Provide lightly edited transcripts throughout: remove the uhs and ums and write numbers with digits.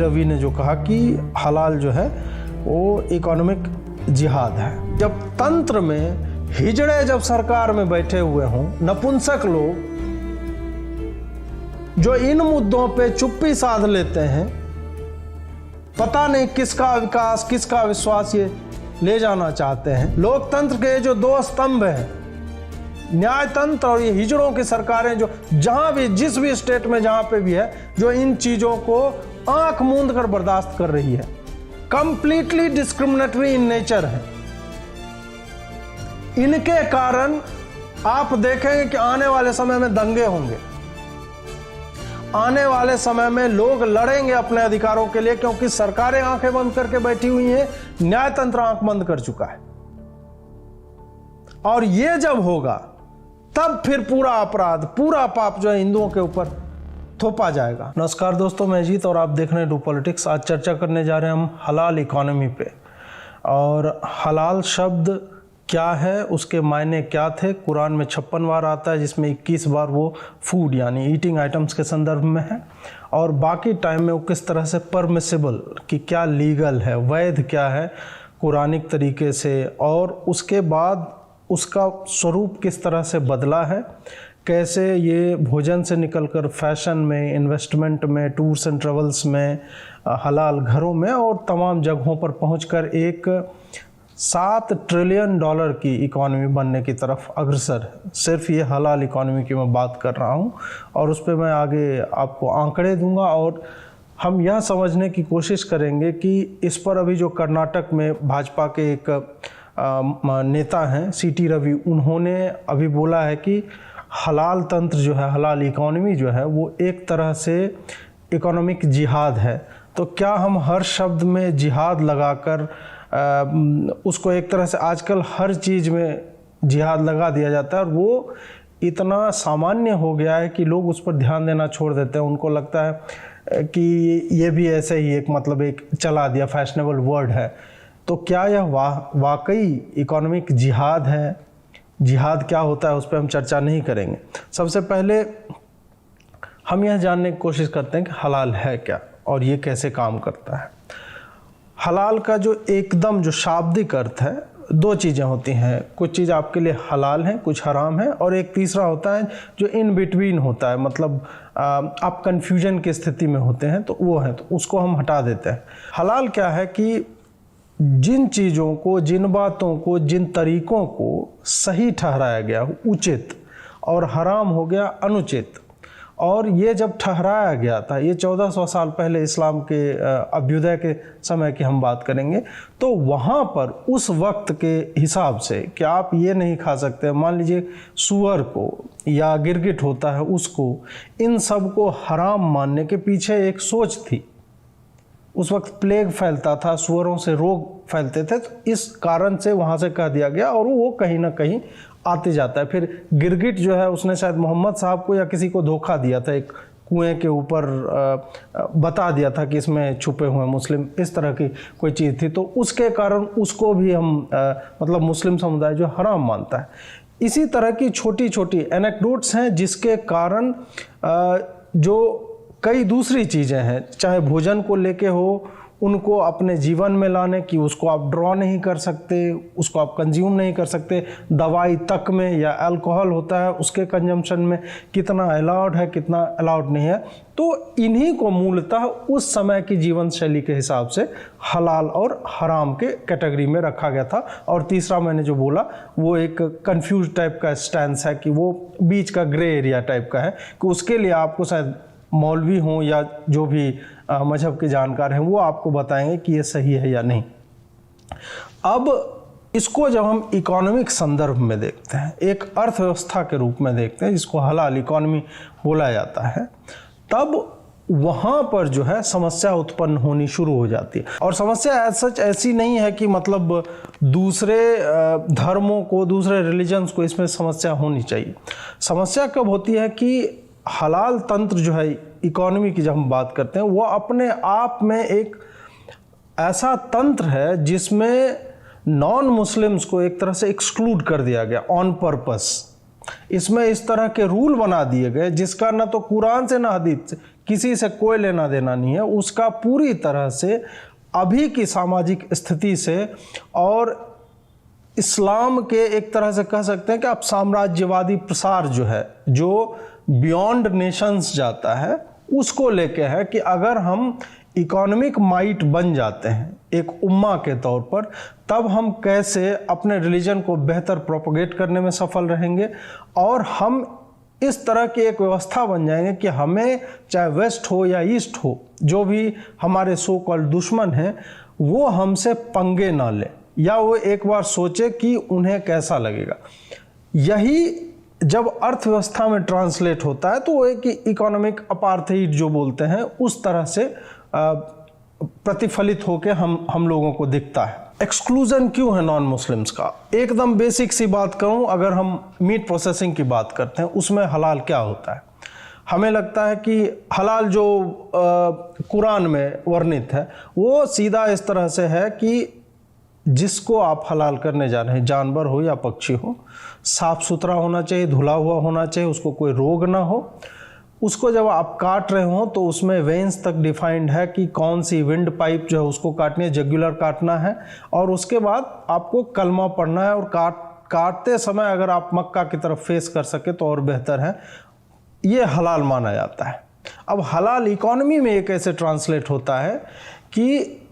रवि ने जो कहा कि हलाल जो है वो इकोनॉमिक जिहाद है। जब तंत्र में हिजड़े जब सरकार में बैठे हुए हों, नपुंसक लोग जो इन मुद्दों पे चुप्पी साध लेते हैं, पता नहीं किसका विकास किसका विश्वास ये ले जाना चाहते हैं। लोकतंत्र के जो दो स्तंभ हैं, न्यायतंत्र और ये हिजड़ों की सरकारें, जो जहां भी जिस भी स्टेट में जहां पे भी है, जो इन चीजों को आंख मूंद कर बर्दाश्त कर रही है, कंप्लीटली डिस्क्रिमिनेटरी इन नेचर है। इनके कारण आप देखेंगे कि आने वाले समय में दंगे होंगे, आने वाले समय में लोग लड़ेंगे अपने अधिकारों के लिए, क्योंकि सरकारें आंखें बंद करके बैठी हुई हैं, न्यायतंत्र आंख बंद कर चुका है। और ये जब होगा तब फिर पूरा अपराध, पूरा पाप जो है हिंदुओं के ऊपर थोपा जाएगा। नमस्कार दोस्तों, मैं अजीत और आप देख रहे हैं डू पॉलिटिक्स। आज चर्चा करने जा रहे हैं हम हलाल इकोनॉमी पे, और हलाल शब्द क्या है, उसके मायने क्या थे। कुरान में 56 बार आता है, जिसमें 21 बार वो फूड यानी ईटिंग आइटम्स के संदर्भ में है, और बाकी टाइम में वो किस तरह से परमिसिबल कि क्या लीगल है, वैध क्या है कुरानिक तरीके से, और उसके बाद उसका स्वरूप किस तरह से बदला है, कैसे ये भोजन से निकलकर फैशन में, इन्वेस्टमेंट में, टूर्स एंड ट्रेवल्स में, हलाल घरों में और तमाम जगहों पर पहुंचकर एक $7 ट्रिलियन की इकॉनमी बनने की तरफ अग्रसर है। सिर्फ ये हलाल इकॉनमी की मैं बात कर रहा हूँ, और उस पर मैं आगे आपको आंकड़े दूंगा, और हम यह समझने की कोशिश करेंगे कि इस पर अभी जो कर्नाटक में भाजपा के एक नेता हैं सीटी रवि, उन्होंने अभी बोला है कि हलाल तंत्र जो है, हलाल इकॉनमी जो है, वो एक तरह से इकोनॉमिक जिहाद है। तो क्या हम हर शब्द में जिहाद लगाकर उसको एक तरह से, आजकल हर चीज़ में जिहाद लगा दिया जाता है, और वो इतना सामान्य हो गया है कि लोग उस पर ध्यान देना छोड़ देते हैं। उनको लगता है कि ये भी ऐसे ही एक मतलब एक चला दिया फैशनेबल वर्ड है। तो क्या यह वाकई इकोनॉमिक जिहाद है? जिहाद क्या होता है उस पर हम चर्चा नहीं करेंगे। सबसे पहले हम यह जानने की कोशिश करते हैं कि हलाल है क्या और ये कैसे काम करता है। हलाल का जो एकदम जो शाब्दिक अर्थ है, दो चीज़ें होती हैं। कुछ चीज़ आपके लिए हलाल है, कुछ हराम है, और एक तीसरा होता है जो इन बिटवीन होता है, मतलब आप कंफ्यूजन की स्थिति में होते हैं, तो वो है, तो उसको हम हटा देते हैं। हलाल क्या है कि जिन चीज़ों को, जिन बातों को, जिन तरीक़ों को सही ठहराया गया उचित, और हराम हो गया अनुचित। और ये जब ठहराया गया था, ये 1400 साल पहले इस्लाम के अभ्युदय के समय की हम बात करेंगे, तो वहाँ पर उस वक्त के हिसाब से कि आप ये नहीं खा सकते, मान लीजिए सूअर को या गिरगिट होता है उसको, इन सब को हराम मानने के पीछे एक सोच थी। उस वक्त प्लेग फैलता था, सूअरों से रोग फैलते थे, तो इस कारण से वहाँ से कह दिया गया, और वो कहीं ना कहीं आते जाता है। फिर गिरगिट जो है, उसने शायद मोहम्मद साहब को या किसी को धोखा दिया था, एक कुएं के ऊपर बता दिया था कि इसमें छुपे हुए मुस्लिम, इस तरह की कोई चीज़ थी, तो उसके कारण उसको भी हम मतलब मुस्लिम समुदाय जो हराम मानता है। इसी तरह की छोटी छोटी एनेक्डोट्स हैं जिसके कारण जो कई दूसरी चीज़ें हैं, चाहे भोजन को लेके हो, उनको अपने जीवन में लाने की, उसको आप ड्रॉ नहीं कर सकते, उसको आप कंज्यूम नहीं कर सकते। दवाई तक में या अल्कोहल होता है, उसके कंजम्पशन में कितना अलाउड है, कितना अलाउड नहीं है। तो इन्हीं को मूलतः उस समय की जीवन शैली के हिसाब से हलाल और हराम के कैटेगरी में रखा गया था। और तीसरा मैंने जो बोला वो एक कंफ्यूज टाइप का स्टैंस है, कि वो बीच का ग्रे एरिया टाइप का है, कि उसके लिए आपको शायद मौलवी हों या जो भी मजहब के जानकार हैं, वो आपको बताएंगे कि ये सही है या नहीं। अब इसको जब हम इकोनॉमिक संदर्भ में देखते हैं, एक अर्थव्यवस्था के रूप में देखते हैं, जिसको हलाल इकोनॉमी बोला जाता है, तब वहाँ पर जो है समस्या उत्पन्न होनी शुरू हो जाती है। और समस्या सच ऐसी नहीं है कि मतलब दूसरे धर्मों को, दूसरे रिलीजन्स को इसमें समस्या होनी चाहिए। समस्या कब होती है कि हलाल तंत्र जो है इकोनॉमी की जब हम बात करते हैं, वो अपने आप में एक ऐसा तंत्र है जिसमें नॉन मुस्लिम्स को एक तरह से एक्सक्लूड कर दिया गया ऑन पर्पस। इसमें इस तरह के रूल बना दिए गए जिसका ना तो कुरान से ना हदीस से किसी से कोई लेना देना नहीं है, उसका पूरी तरह से अभी की सामाजिक स्थिति से और इस्लाम के एक तरह से कह सकते हैं कि आप साम्राज्यवादी प्रसार जो है, जो बियॉन्ड नेशंस जाता है, उसको लेके है कि अगर हम इकोनॉमिक माइट बन जाते हैं एक उम्मा के तौर पर, तब हम कैसे अपने रिलीजन को बेहतर प्रोपोगेट करने में सफल रहेंगे और हम इस तरह की एक व्यवस्था बन जाएंगे कि हमें चाहे वेस्ट हो या ईस्ट हो, जो भी हमारे सो कॉल्ड दुश्मन हैं, वो हमसे पंगे ना ले या वो एक बार सोचे कि उन्हें कैसा लगेगा। यही जब अर्थव्यवस्था में ट्रांसलेट होता है तो वो एक इकोनॉमिक अपार्थाइड जो बोलते हैं उस तरह से प्रतिफलित होकर हम लोगों को दिखता है। एक्सक्लूजन क्यों है नॉन मुस्लिम्स का? एकदम बेसिक सी बात करूं, अगर हम मीट प्रोसेसिंग की बात करते हैं, उसमें हलाल क्या होता है? हमें लगता है कि हलाल जो कुरान में वर्णित है वो सीधा इस तरह से है कि जिसको आप हलाल करने जा रहे हैं, जानवर हो या पक्षी हो, साफ सुथरा होना चाहिए, धुला हुआ होना चाहिए, उसको कोई रोग ना हो। उसको जब आप काट रहे हो तो उसमें वेन्स तक डिफाइंड है कि कौन सी विंड पाइप जो है उसको काटनी है, जगुलर काटना है, और उसके बाद आपको कलमा पढ़ना है। और काटते समय अगर आप मक्का की तरफ फेस कर सके तो और बेहतर है। ये हलाल माना जाता है। अब हलाल इकोनॉमी में ये कैसे ट्रांसलेट होता है कि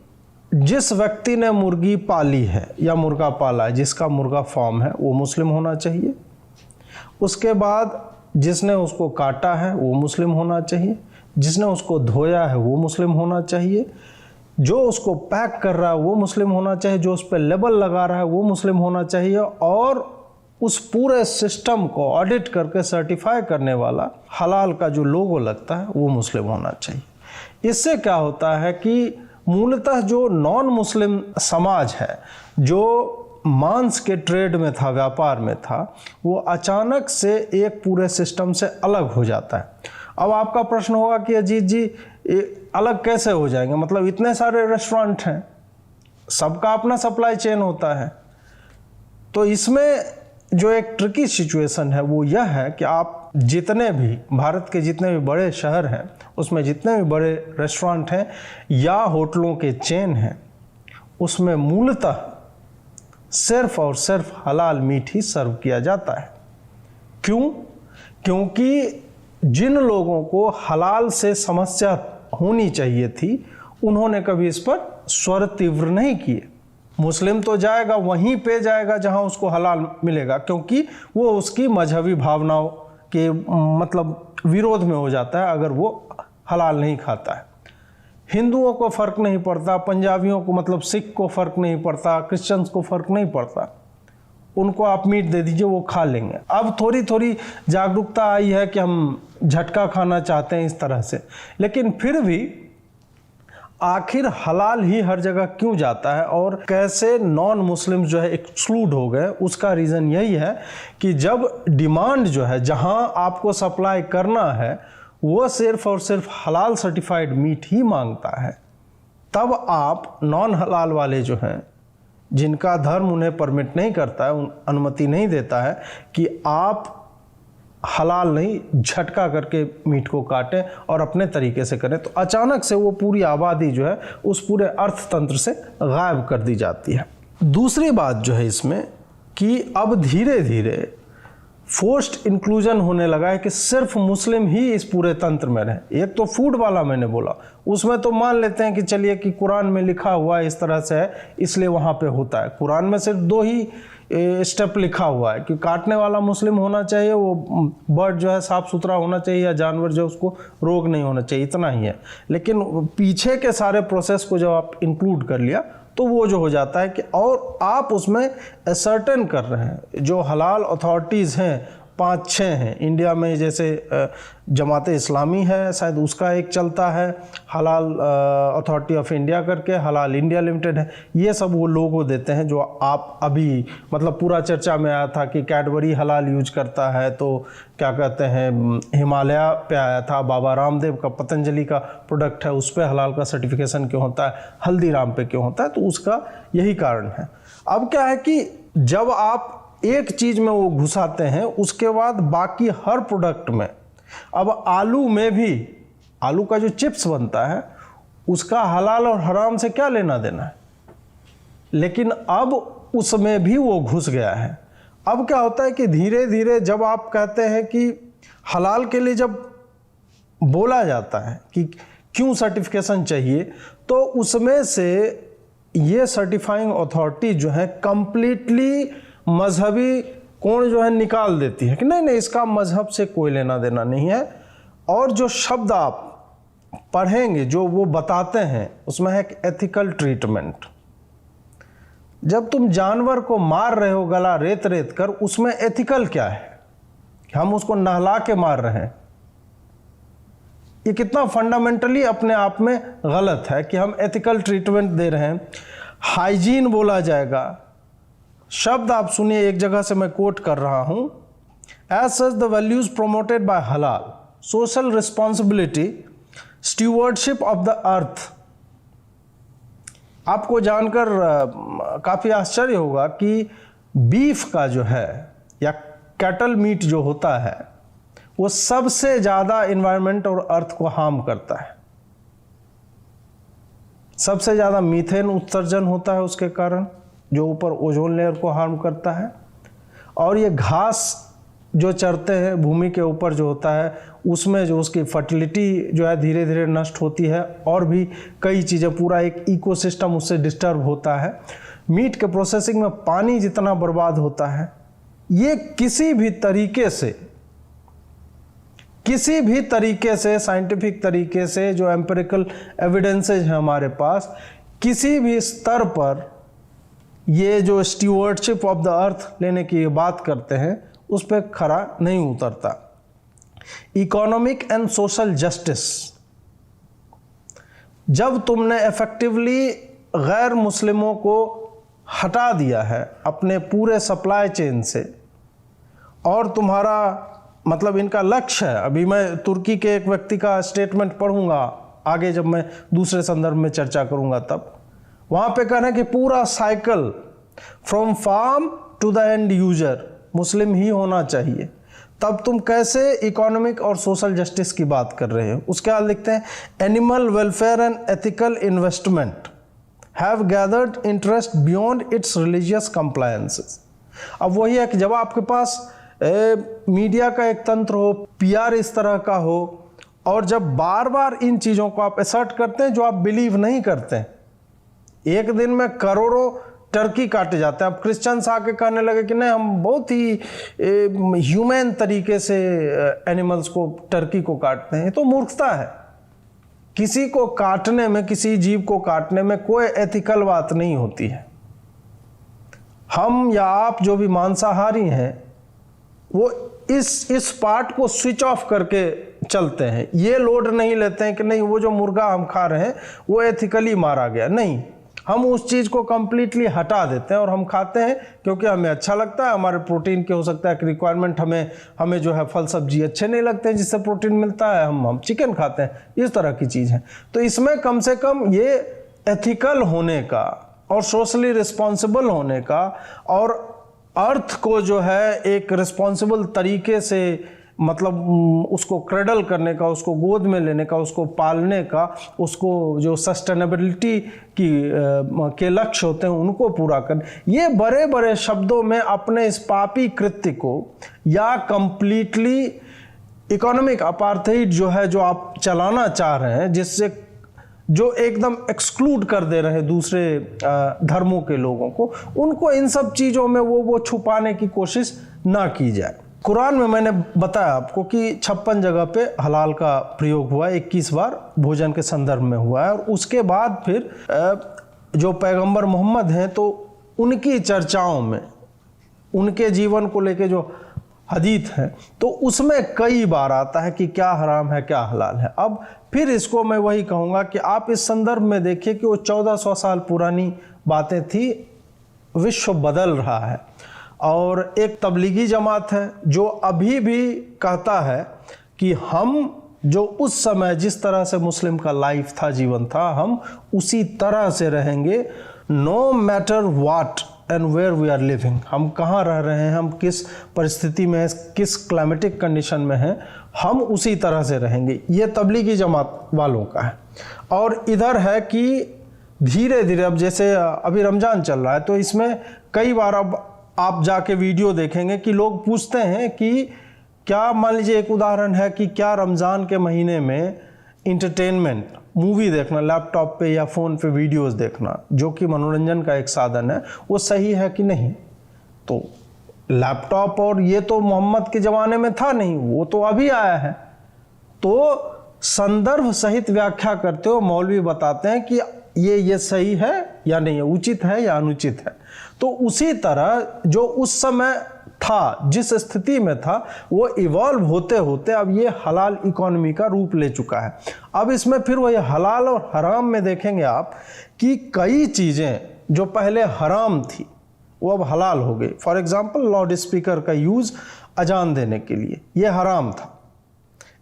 जिस व्यक्ति ने मुर्गी पाली है या मुर्गा पाला है, जिसका मुर्गा फार्म है, वो मुस्लिम होना चाहिए। उसके बाद जिसने उसको काटा है वो मुस्लिम होना चाहिए, जिसने उसको धोया है वो मुस्लिम होना चाहिए, जो उसको पैक कर रहा है वो मुस्लिम होना चाहिए, जो उस पर लेबल लगा रहा है वो मुस्लिम होना चाहिए, और उस पूरे सिस्टम को ऑडिट करके सर्टिफाई करने वाला हलाल का जो लोगो लगता है वो मुस्लिम होना चाहिए। इससे क्या होता है कि मूलतः जो नॉन मुस्लिम समाज है, जो मांस के ट्रेड में था, व्यापार में था, वो अचानक से एक पूरे सिस्टम से अलग हो जाता है। अब आपका प्रश्न होगा कि अजीत जी अलग कैसे हो जाएंगे? मतलब इतने सारे रेस्टोरेंट हैं, सबका अपना सप्लाई चेन होता है। तो इसमें जो एक ट्रिकी सिचुएशन है वो यह है कि आप जितने भी भारत के जितने भी बड़े शहर हैं, उसमें जितने भी बड़े रेस्टोरेंट हैं या होटलों के चेन हैं, उसमें मूलतः सिर्फ और सिर्फ हलाल मीट ही सर्व किया जाता है। क्यों? क्योंकि जिन लोगों को हलाल से समस्या होनी चाहिए थी, उन्होंने कभी इस पर स्वर तीव्र नहीं किए। मुस्लिम तो जाएगा वहीं पे जाएगा जहां उसको हलाल मिलेगा, क्योंकि वो उसकी मजहबी भावनाओं के मतलब विरोध में हो जाता है अगर वो हलाल नहीं खाता है। हिंदुओं को फ़र्क नहीं पड़ता, पंजाबियों को मतलब सिख को फ़र्क नहीं पड़ता, क्रिश्चियंस को फ़र्क नहीं पड़ता, उनको आप मीट दे दीजिए वो खा लेंगे। अब थोड़ी थोड़ी जागरूकता आई है कि हम झटका खाना चाहते हैं इस तरह से, लेकिन फिर भी आखिर हलाल ही हर जगह क्यों जाता है और कैसे नॉन मुस्लिम जो है एक्सक्लूड हो गए? उसका रीज़न यही है कि जब डिमांड जो है, जहां आपको सप्लाई करना है, वो सिर्फ और सिर्फ हलाल सर्टिफाइड मीट ही मांगता है, तब आप नॉन हलाल वाले जो हैं, जिनका धर्म उन्हें परमिट नहीं करता है, अनुमति नहीं देता है कि आप हलाल नहीं झटका करके मीट को काटें और अपने तरीके से करें, तो अचानक से वो पूरी आबादी जो है उस पूरे अर्थतंत्र से गायब कर दी जाती है। दूसरी बात जो है इसमें कि अब धीरे धीरे फोर्स्ड इंक्लूजन होने लगा है कि सिर्फ मुस्लिम ही इस पूरे तंत्र में रहे। एक तो फूड वाला मैंने बोला, उसमें तो मान लेते हैं कि चलिए कि कुरान में लिखा हुआ है इस तरह से है इसलिए वहाँ पे होता है। कुरान में सिर्फ 2 ही स्टेप लिखा हुआ है कि काटने वाला मुस्लिम होना चाहिए, वो बर्ड जो है साफ़ सुथरा होना चाहिए, या जानवर जो उसको रोग नहीं होना चाहिए, इतना ही है। लेकिन पीछे के सारे प्रोसेस को जब आप इंक्लूड कर लिया तो वो जो हो जाता है कि और आप उसमें असर्टेन कर रहे हैं जो हलाल अथॉरिटीज़ हैं, 5-6 हैं इंडिया में, जैसे जमात इस्लामी है शायद, उसका एक चलता है, हलाल अथॉरिटी ऑफ इंडिया करके, हलाल इंडिया लिमिटेड है। ये सब वो लोगो देते हैं जो आप अभी मतलब पूरा चर्चा में आया था कि कैडबरी हलाल यूज करता है, तो क्या कहते हैं हिमालय पे आया था, बाबा रामदेव का पतंजलि का प्रोडक्ट है उस पर हलाल का सर्टिफिकेशन क्यों होता है, हल्दीराम पे क्यों होता है, तो उसका यही कारण है। अब क्या है कि जब आप एक चीज़ में वो घुसाते हैं, उसके बाद बाकी हर प्रोडक्ट में, अब आलू में भी आलू का जो चिप्स बनता है उसका हलाल और हराम से क्या लेना देना है। लेकिन अब उसमें भी वो घुस गया है। अब क्या होता है कि धीरे धीरे जब आप कहते हैं कि हलाल के लिए जब बोला जाता है कि क्यों सर्टिफिकेशन चाहिए, तो उसमें से ये सर्टिफाइंग अथॉरिटी जो है कंप्लीटली मजहबी कोण जो है निकाल देती है कि नहीं नहीं, इसका मजहब से कोई लेना देना नहीं है। और जो शब्द आप पढ़ेंगे जो वो बताते हैं उसमें है एथिकल ट्रीटमेंट। जब तुम जानवर को मार रहे हो गला रेत रेत कर, उसमें एथिकल क्या है? हम उसको नहला के मार रहे हैं। ये कितना फंडामेंटली अपने आप में गलत है कि हम एथिकल ट्रीटमेंट दे रहे हैं। हाइजीन बोला जाएगा, शब्द आप सुनिए, एक जगह से मैं कोट कर रहा हूं, as such the values promoted by halal, social responsibility, stewardship of the earth. आपको जानकर काफ़ी आश्चर्य होगा कि बीफ का जो है या कैटल मीट जो होता है वो सबसे ज़्यादा इन्वायरमेंट और अर्थ को हार्म करता है। सबसे ज़्यादा मीथेन उत्सर्जन होता है उसके कारण, जो ऊपर ओजोन लेयर को हार्म करता है। और ये घास जो चरते हैं भूमि के ऊपर जो होता है उसमें जो उसकी फर्टिलिटी जो है धीरे धीरे नष्ट होती है, और भी कई चीज़ें, पूरा एक इकोसिस्टम उससे डिस्टर्ब होता है। मीट के प्रोसेसिंग में पानी जितना बर्बाद होता है, ये किसी भी तरीके से साइंटिफिक तरीके से जो एम्पिरिकल एविडेंसेज है हमारे पास, किसी भी स्तर पर ये जो स्टीवर्डशिप ऑफ द अर्थ लेने की बात करते हैं उस पर खरा नहीं उतरता। इकोनॉमिक एंड सोशल जस्टिस, जब तुमने इफेक्टिवली गैर मुस्लिमों को हटा दिया है अपने पूरे सप्लाई चेन से, और तुम्हारा मतलब इनका लक्ष्य है, अभी मैं तुर्की के एक व्यक्ति का स्टेटमेंट पढ़ूंगा आगे जब मैं दूसरे संदर्भ में चर्चा करूंगा तब, वहां पे कह रहे हैं कि पूरा cycle from farm to the end user मुस्लिम ही होना चाहिए। तब तुम कैसे इकोनॉमिक और सोशल जस्टिस की बात कर रहे हो? उसके बाद लिखते हैं animal welfare and ethical investment have gathered interest beyond it's religious compliances. अब वही है कि जब आपके पास मीडिया का एक तंत्र हो, पीआर इस तरह का हो, और जब बार बार इन चीज़ों को आप असर्ट करते हैं जो आप बिलीव नहीं करते हैं, एक दिन में करोड़ों टर्की काटे जाते हैं। अब क्रिश्चियंस आके कहने लगे कि नहीं, हम बहुत ही ह्यूमन तरीके से एनिमल्स को, टर्की को काटते हैं। तो मूर्खता है। किसी को काटने में, किसी जीव को काटने में कोई एथिकल बात नहीं होती है। हम या आप जो भी मांसाहारी हैं वो इस पार्ट को स्विच ऑफ करके चलते हैं। ये लोड नहीं लेते हैं कि नहीं वो जो मुर्गा हम खा रहे हैं वो एथिकली मारा गया, नहीं, हम उस चीज़ को कम्प्लीटली हटा देते हैं और हम खाते हैं क्योंकि हमें अच्छा लगता है। हमारे प्रोटीन के हो सकता है कि रिक्वायरमेंट हमें जो है फल सब्जी अच्छे नहीं लगते हैं जिससे प्रोटीन मिलता है, हम चिकन खाते हैं, इस तरह की चीज़ है। तो इसमें कम से कम ये एथिकल होने का और सोशली रिस्पॉन्सिबल होने का और अर्थ को जो है एक रिस्पॉन्सिबल तरीके से मतलब उसको क्रेडल करने का, उसको गोद में लेने का, उसको पालने का, उसको जो सस्टेनेबिलिटी के लक्ष्य होते हैं उनको पूरा करने, ये बड़े बड़े शब्दों में अपने इस पापी कृत्य को या कंप्लीटली इकोनॉमिक अपार्थाइड जो है जो आप चलाना चाह रहे हैं, जिससे जो एकदम एक्सक्लूड कर दे रहे हैं दूसरे धर्मों के लोगों को, उनको इन सब चीज़ों में वो छुपाने की कोशिश ना की जाए। कुरान में मैंने बताया आपको कि 56 जगह पे हलाल का प्रयोग हुआ, 21 बार भोजन के संदर्भ में हुआ है। और उसके बाद फिर जो पैगंबर मोहम्मद हैं तो उनकी चर्चाओं में उनके जीवन को लेके जो हदीत है तो उसमें कई बार आता है कि क्या हराम है क्या हलाल है। अब फिर इसको मैं वही कहूँगा कि आप इस संदर्भ में देखिए कि वो 1400 साल पुरानी बातें थी, विश्व बदल रहा है। और एक तबलीगी जमात है जो अभी भी कहता है कि हम जो उस समय जिस तरह से मुस्लिम का लाइफ था, जीवन था, हम उसी तरह से रहेंगे, no matter what and where we are living, हम कहाँ रह रहे हैं, हम किस परिस्थिति में हैं, किस क्लाइमेटिक कंडीशन में हैं, हम उसी तरह से रहेंगे। ये तबलीगी जमात वालों का है। और इधर है कि धीरे धीरे अब जैसे अभी रमज़ान चल रहा है तो इसमें कई बार अब आप जाके वीडियो देखेंगे कि लोग पूछते हैं कि क्या, मान लीजिए एक उदाहरण है कि क्या रमज़ान के महीने में इंटरटेनमेंट, मूवी देखना, लैपटॉप पे या फ़ोन पे वीडियोस देखना जो कि मनोरंजन का एक साधन है, वो सही है कि नहीं। तो लैपटॉप और ये तो मोहम्मद के ज़माने में था नहीं, वो तो अभी आया है। तो संदर्भ सहित व्याख्या करते हुए मौलवी बताते हैं कि ये सही है या नहीं है, उचित है या अनुचित है। तो उसी तरह जो उस समय था, जिस स्थिति में था, वो इवॉल्व होते होते अब ये हलाल इकोनॉमी का रूप ले चुका है। अब इसमें फिर वही हलाल और हराम में देखेंगे आप कि कई चीज़ें जो पहले हराम थी वो अब हलाल हो गई। फॉर एग्जाम्पल लाउड स्पीकर का यूज़ अजान देने के लिए, ये हराम था,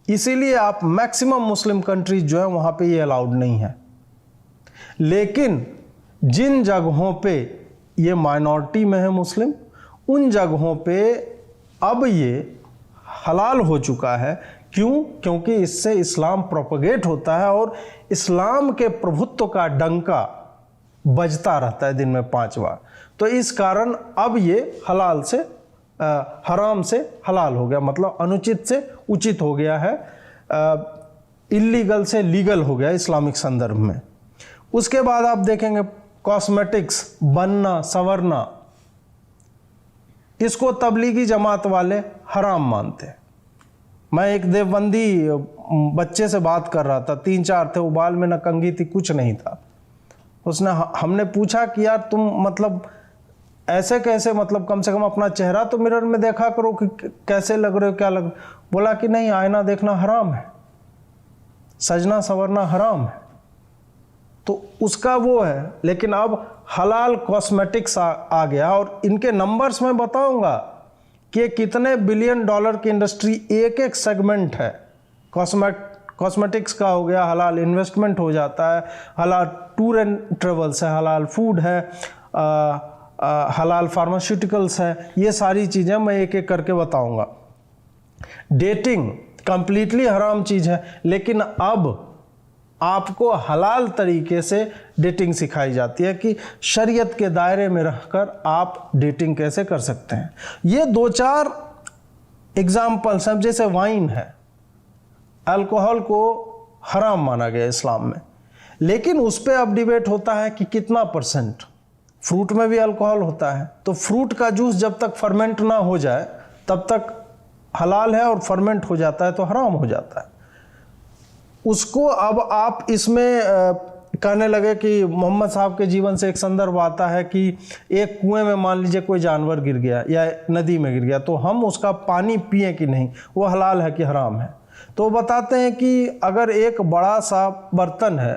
इसीलिए आप मैक्सिमम मुस्लिम कंट्रीज जो है वहाँ पे ये अलाउड नहीं है। लेकिन जिन जगहों पे ये माइनॉरिटी में है मुस्लिम, उन जगहों पे अब ये हलाल हो चुका है। क्यों? क्योंकि इससे इस्लाम प्रोपगेट होता है और इस्लाम के प्रभुत्व का डंका बजता रहता है दिन में 5 बार। तो इस कारण अब ये हलाल से हराम से हलाल हो गया, मतलब अनुचित से उचित हो गया है, इल्लीगल से लीगल हो गया इस्लामिक संदर्भ में। उसके बाद आप देखेंगे कॉस्मेटिक्स, बनना संवरना, इसको तबलीगी जमात वाले हराम मानते हैं। मैं एक देवबंदी बच्चे से बात कर रहा था, 3-4 थे, वो बाल में न कंघी थी, कुछ नहीं था। हमने पूछा कि यार तुम मतलब ऐसे कैसे, मतलब कम से कम अपना चेहरा तो मिरर में देखा करो कि कैसे लग रहे हो, क्या लग। बोला कि नहीं, आईना देखना हराम है, सजना संवरना हराम है। तो उसका वो है। लेकिन अब हलाल कॉस्मेटिक्स आ गया और इनके नंबर्स मैं बताऊंगा कि कितने बिलियन डॉलर की इंडस्ट्री एक एक सेगमेंट है। कॉस्मेटिक्स का हो गया, हलाल इन्वेस्टमेंट हो जाता है, हलाल टूर एंड ट्रेवल्स है, हलाल फूड है, हलाल फार्मास्यूटिकल्स है। ये सारी चीज़ें मैं एक एक करके बताऊंगा। डेटिंग कंप्लीटली हराम चीज़ है, लेकिन अब आपको हलाल तरीके से डेटिंग सिखाई जाती है कि शरीयत के दायरे में रहकर आप डेटिंग कैसे कर सकते हैं। ये 2-4 एग्जाम्पल्स हैं। जैसे वाइन है, अल्कोहल को हराम माना गया इस्लाम में, लेकिन उस पर अब डिबेट होता है कि कितना परसेंट। फ्रूट में भी अल्कोहल होता है, तो फ्रूट का जूस जब तक फर्मेंट ना हो जाए तब तक हलाल है, और फर्मेंट हो जाता है तो हराम हो जाता है। उसको अब आप इसमें कहने लगे कि मोहम्मद साहब के जीवन से एक संदर्भ आता है कि एक कुएं में मान लीजिए कोई जानवर गिर गया या नदी में गिर गया, तो हम उसका पानी पिए कि नहीं, वो हलाल है कि हराम है। तो बताते हैं कि अगर एक बड़ा सा बर्तन है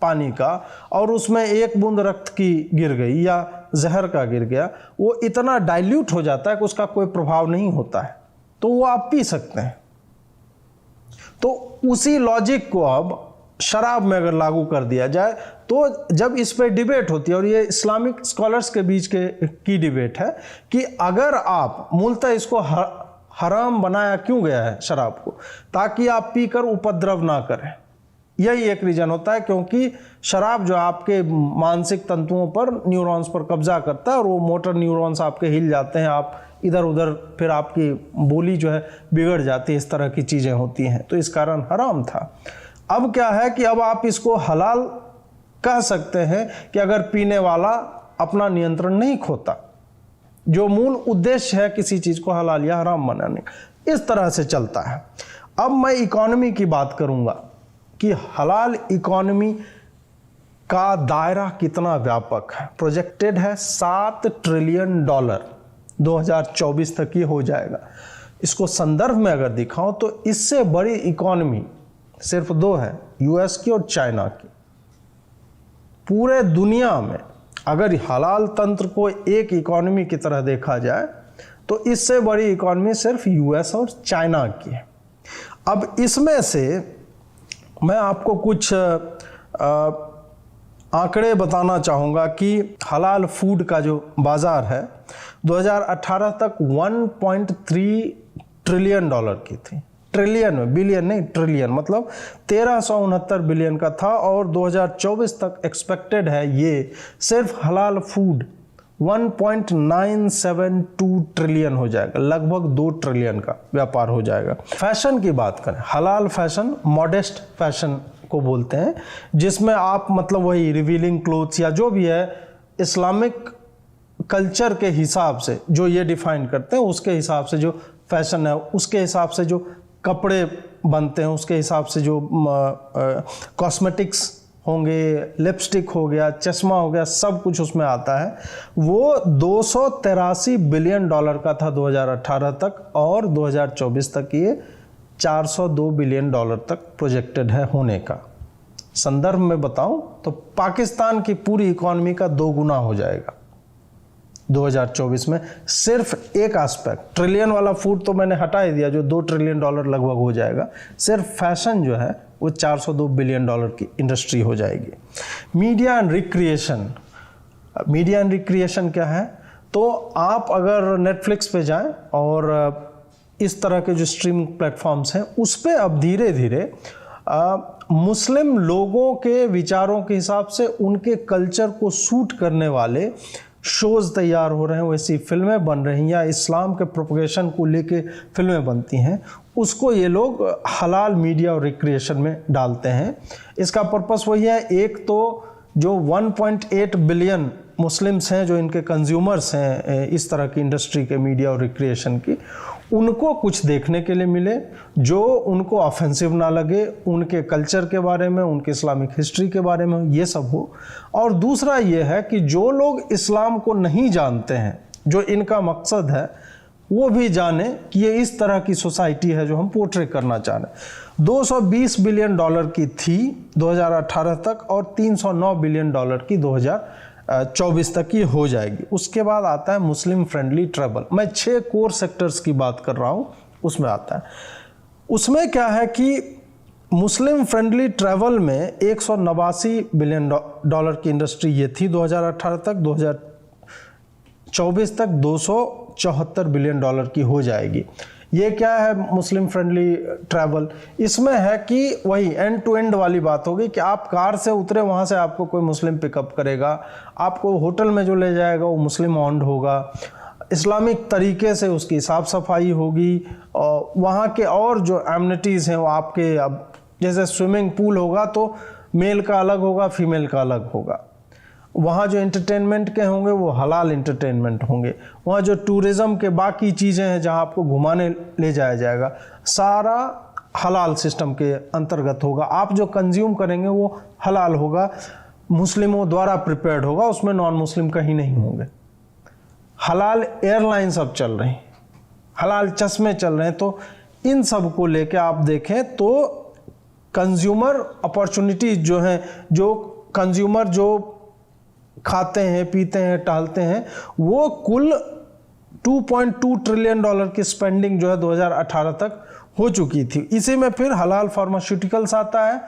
पानी का और उसमें एक बूंद रक्त की गिर गई या जहर का गिर गया, वो इतना डाइल्यूट हो जाता है कि उसका कोई प्रभाव नहीं होता है, तो वो आप पी सकते हैं। तो उसी लॉजिक को अब शराब में अगर लागू कर दिया जाए, तो जब इस पे डिबेट होती है, और ये इस्लामिक स्कॉलर्स के बीच की डिबेट है कि अगर आप मूलतः इसको हराम बनाया क्यों गया है शराब को, ताकि आप पीकर उपद्रव ना करें। यही एक रीजन होता है, क्योंकि शराब जो आपके मानसिक तंतुओं पर, न्यूरॉन्स पर कब्जा करता है, और वो मोटर न्यूरॉन्स आपके हिल जाते हैं, आप इधर उधर, फिर आपकी बोली जो है बिगड़ जाती है, इस तरह की चीज़ें होती हैं। तो इस कारण हराम था। अब क्या है कि अब आप इसको हलाल कह सकते हैं कि अगर पीने वाला अपना नियंत्रण नहीं खोता, जो मूल उद्देश्य है किसी चीज़ को हलाल या हराम बनाने, इस तरह से चलता है। अब मैं इकोनॉमी की बात करूंगा कि हलाल इकोनॉमी का दायरा कितना व्यापक है। प्रोजेक्टेड है $7 ट्रिलियन 2024 तक ये हो जाएगा। इसको संदर्भ में अगर दिखाऊं तो इससे बड़ी इकोनॉमी सिर्फ 2 है, यूएस की और चाइना की। पूरे दुनिया में अगर हलाल तंत्र को एक इकोनॉमी की तरह देखा जाए तो इससे बड़ी इकोनॉमी सिर्फ यूएस और चाइना की है। अब इसमें से मैं आपको कुछ आंकड़े बताना चाहूँगा कि हलाल फूड का जो बाज़ार है 2018 तक 1.3 ट्रिलियन डॉलर की थी। ट्रिलियन में, बिलियन नहीं, ट्रिलियन, मतलब 1369 बिलियन का था। और 2024 तक एक्सपेक्टेड है ये सिर्फ हलाल फूड 1.972 ट्रिलियन हो जाएगा, लगभग 2 ट्रिलियन का व्यापार हो जाएगा। फैशन की बात करें, हलाल फैशन मॉडेस्ट फैशन को बोलते हैं, जिसमें आप मतलब वही रिवीलिंग क्लोथ्स या जो भी है इस्लामिक कल्चर के हिसाब से जो ये डिफाइन करते हैं, उसके हिसाब से जो फैशन है, उसके हिसाब से जो कपड़े बनते हैं, उसके हिसाब से जो कॉस्मेटिक्स होंगे, लिपस्टिक हो गया, चश्मा हो गया, सब कुछ उसमें आता है। वो 283 बिलियन डॉलर का था 2018 तक, और 2024 तक ये 402 बिलियन डॉलर तक प्रोजेक्टेड है होने का। संदर्भ में बताऊं तो पाकिस्तान की पूरी इकॉनमी का 2 गुना हो जाएगा 2024 में। सिर्फ एक एस्पेक्ट, ट्रिलियन वाला फूड तो मैंने हटा ही दिया, जो 2 ट्रिलियन डॉलर लगभग हो जाएगा। सिर्फ फैशन जो है वो 402 बिलियन डॉलर की इंडस्ट्री हो जाएगी। Media and recreation, media and recreation क्या है? तो आप अगर नेटफ्लिक्स पे जाएं और इस तरह के जो स्ट्रीमिंग प्लेटफॉर्म्स हैं उस पे अब धीरे धीरे मुस्लिम लोगों के विचारों के हिसाब से उनके कल्चर को सूट करने वाले शोज़ तैयार हो रहे हैं, वैसी फिल्में बन रही हैं, या इस्लाम के प्रोपगेशन को लेके फिल्में बनती हैं, उसको ये लोग हलाल मीडिया और रिक्रिएशन में डालते हैं। इसका पर्पस वही है, एक तो जो 1.8 बिलियन मुस्लिम्स हैं जो इनके कंज्यूमर्स हैं इस तरह की इंडस्ट्री के मीडिया और रिक्रिएशन की, उनको कुछ देखने के लिए मिले जो उनको ऑफेंसिव ना लगे, उनके कल्चर के बारे में, उनके इस्लामिक हिस्ट्री के बारे में ये सब हो। और दूसरा ये है कि जो लोग इस्लाम को नहीं जानते हैं, जो इनका मकसद है, वो भी जाने कि ये इस तरह की सोसाइटी है जो हम पोर्ट्रे करना चाह रहे हैं। 220 बिलियन डॉलर की थी 2018 तक, और 309 बिलियन डॉलर की 2024 तक ये हो जाएगी। उसके बाद आता है मुस्लिम फ्रेंडली ट्रैवल। मैं 6 कोर सेक्टर्स की बात कर रहा हूँ, उसमें आता है। उसमें क्या है कि मुस्लिम फ्रेंडली ट्रैवल में 189 बिलियन डॉलर की इंडस्ट्री ये थी 2018 तक, 2024 तक 274 बिलियन डॉलर की हो जाएगी। ये क्या है मुस्लिम फ्रेंडली ट्रैवल? इसमें है कि वही एंड टू एंड वाली बात होगी कि आप कार से उतरे, वहाँ से आपको कोई मुस्लिम पिकअप करेगा, आपको होटल में जो ले जाएगा वो मुस्लिम ऑन्ड होगा, इस्लामिक तरीके से उसकी साफ़ सफाई होगी, और वहाँ के और जो एमिनिटीज़ हैं वो आपके, अब जैसे स्विमिंग पूल होगा तो मेल का अलग होगा, फीमेल का अलग होगा। वहाँ जो एंटरटेनमेंट के होंगे वो हलाल एंटरटेनमेंट होंगे। वहाँ जो टूरिज़्म के बाकी चीज़ें हैं जहाँ आपको घुमाने ले जाया जाएगा, सारा हलाल सिस्टम के अंतर्गत होगा। आप जो कंज्यूम करेंगे वो हलाल होगा, मुस्लिमों द्वारा प्रिपेयर्ड होगा, उसमें नॉन मुस्लिम कहीं नहीं होंगे। हलाल एयरलाइंस अब चल रही, हलाल चश्मे चल रहे हैं। तो इन सब को लेके आप देखें तो कंज्यूमर अपॉर्चुनिटीज जो हैं, जो कंज्यूमर जो खाते हैं, पीते हैं, टहलते हैं, वो कुल 2.2 ट्रिलियन डॉलर की स्पेंडिंग जो है 2018 तक हो चुकी थी। इसी में फिर हलाल फार्मास्यूटिकल्स आता है।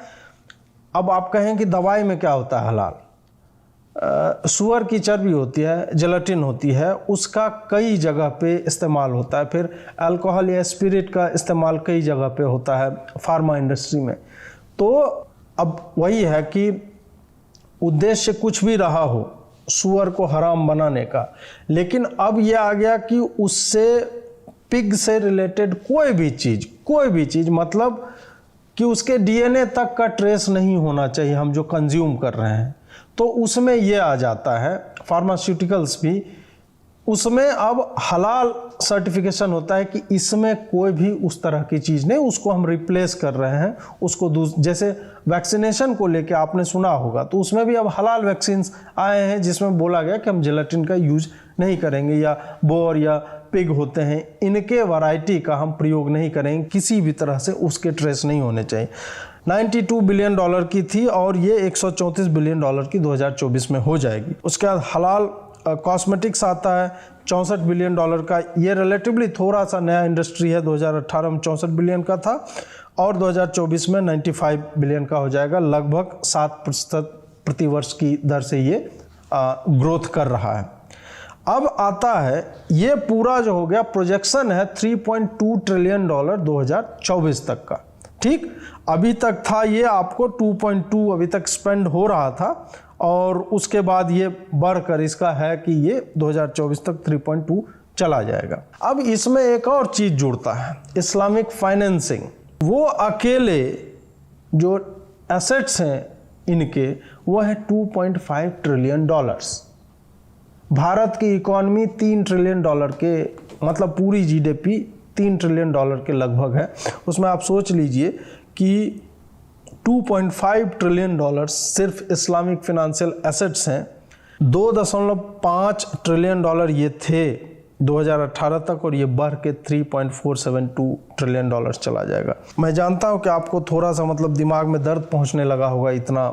अब आप कहें कि दवाई में क्या होता है हलाल? सुअर की चर्बी होती है, जेलेटिन होती है, उसका कई जगह पे इस्तेमाल होता है। फिर अल्कोहल या स्पिरिट का इस्तेमाल कई जगह पे होता है फार्मा इंडस्ट्री में। तो अब वही है कि उद्देश्य कुछ भी रहा हो सुअर को हराम बनाने का, लेकिन अब यह आ गया कि उससे पिग से रिलेटेड कोई भी चीज़ मतलब कि उसके डीएनए तक का ट्रेस नहीं होना चाहिए हम जो कंज्यूम कर रहे हैं, तो उसमें यह आ जाता है। फार्मास्यूटिकल्स भी, उसमें अब हलाल सर्टिफिकेशन होता है कि इसमें कोई भी उस तरह की चीज़ नहीं, उसको हम रिप्लेस कर रहे हैं उसको। जैसे वैक्सीनेशन को लेके आपने सुना होगा, तो उसमें भी अब हलाल वैक्सीन आए हैं जिसमें बोला गया कि हम जेलेटिन का यूज नहीं करेंगे, या बोर या पिग होते हैं इनके वैरायटी का हम प्रयोग नहीं करेंगे, किसी भी तरह से उसके ट्रेस नहीं होने चाहिए। 92 बिलियन डॉलर की थी और ये 134 बिलियन डॉलर की 2024 में हो जाएगी। उसके बाद हलाल कॉस्मेटिक्स आता है 64 बिलियन डॉलर का। ये रिलेटिवली थोड़ा सा नया इंडस्ट्री है, 2018 में 64 बिलियन का था और 2024 में 95 बिलियन का हो जाएगा, लगभग 7% प्रतिवर्ष की दर से ये ग्रोथ कर रहा है। अब आता है ये पूरा जो हो गया प्रोजेक्शन है 3.2 ट्रिलियन डॉलर 2024 तक का। ठीक, अभी तक था ये आपको 2.2 अभी तक स्पेंड हो रहा था और उसके बाद ये बढ़कर इसका है कि ये 2024 तक 3.2 चला जाएगा। अब इसमें एक और चीज जुड़ता है, इस्लामिक फाइनेंसिंग। वो अकेले जो एसेट्स हैं इनके वो है 2.5 ट्रिलियन डॉलर्स। भारत की इकॉनमी 3 ट्रिलियन डॉलर के, मतलब पूरी जीडीपी 3 ट्रिलियन डॉलर के लगभग है। उसमें आप सोच लीजिए कि 2.5 ट्रिलियन डॉलर सिर्फ इस्लामिक फाइनेंशियल एसेट्स हैं। 2.5 ट्रिलियन डॉलर ये थे 2018 तक और ये बढ़ के 3.472 ट्रिलियन डॉलर चला जाएगा। मैं जानता हूं कि आपको थोड़ा सा मतलब दिमाग में दर्द पहुंचने लगा होगा इतना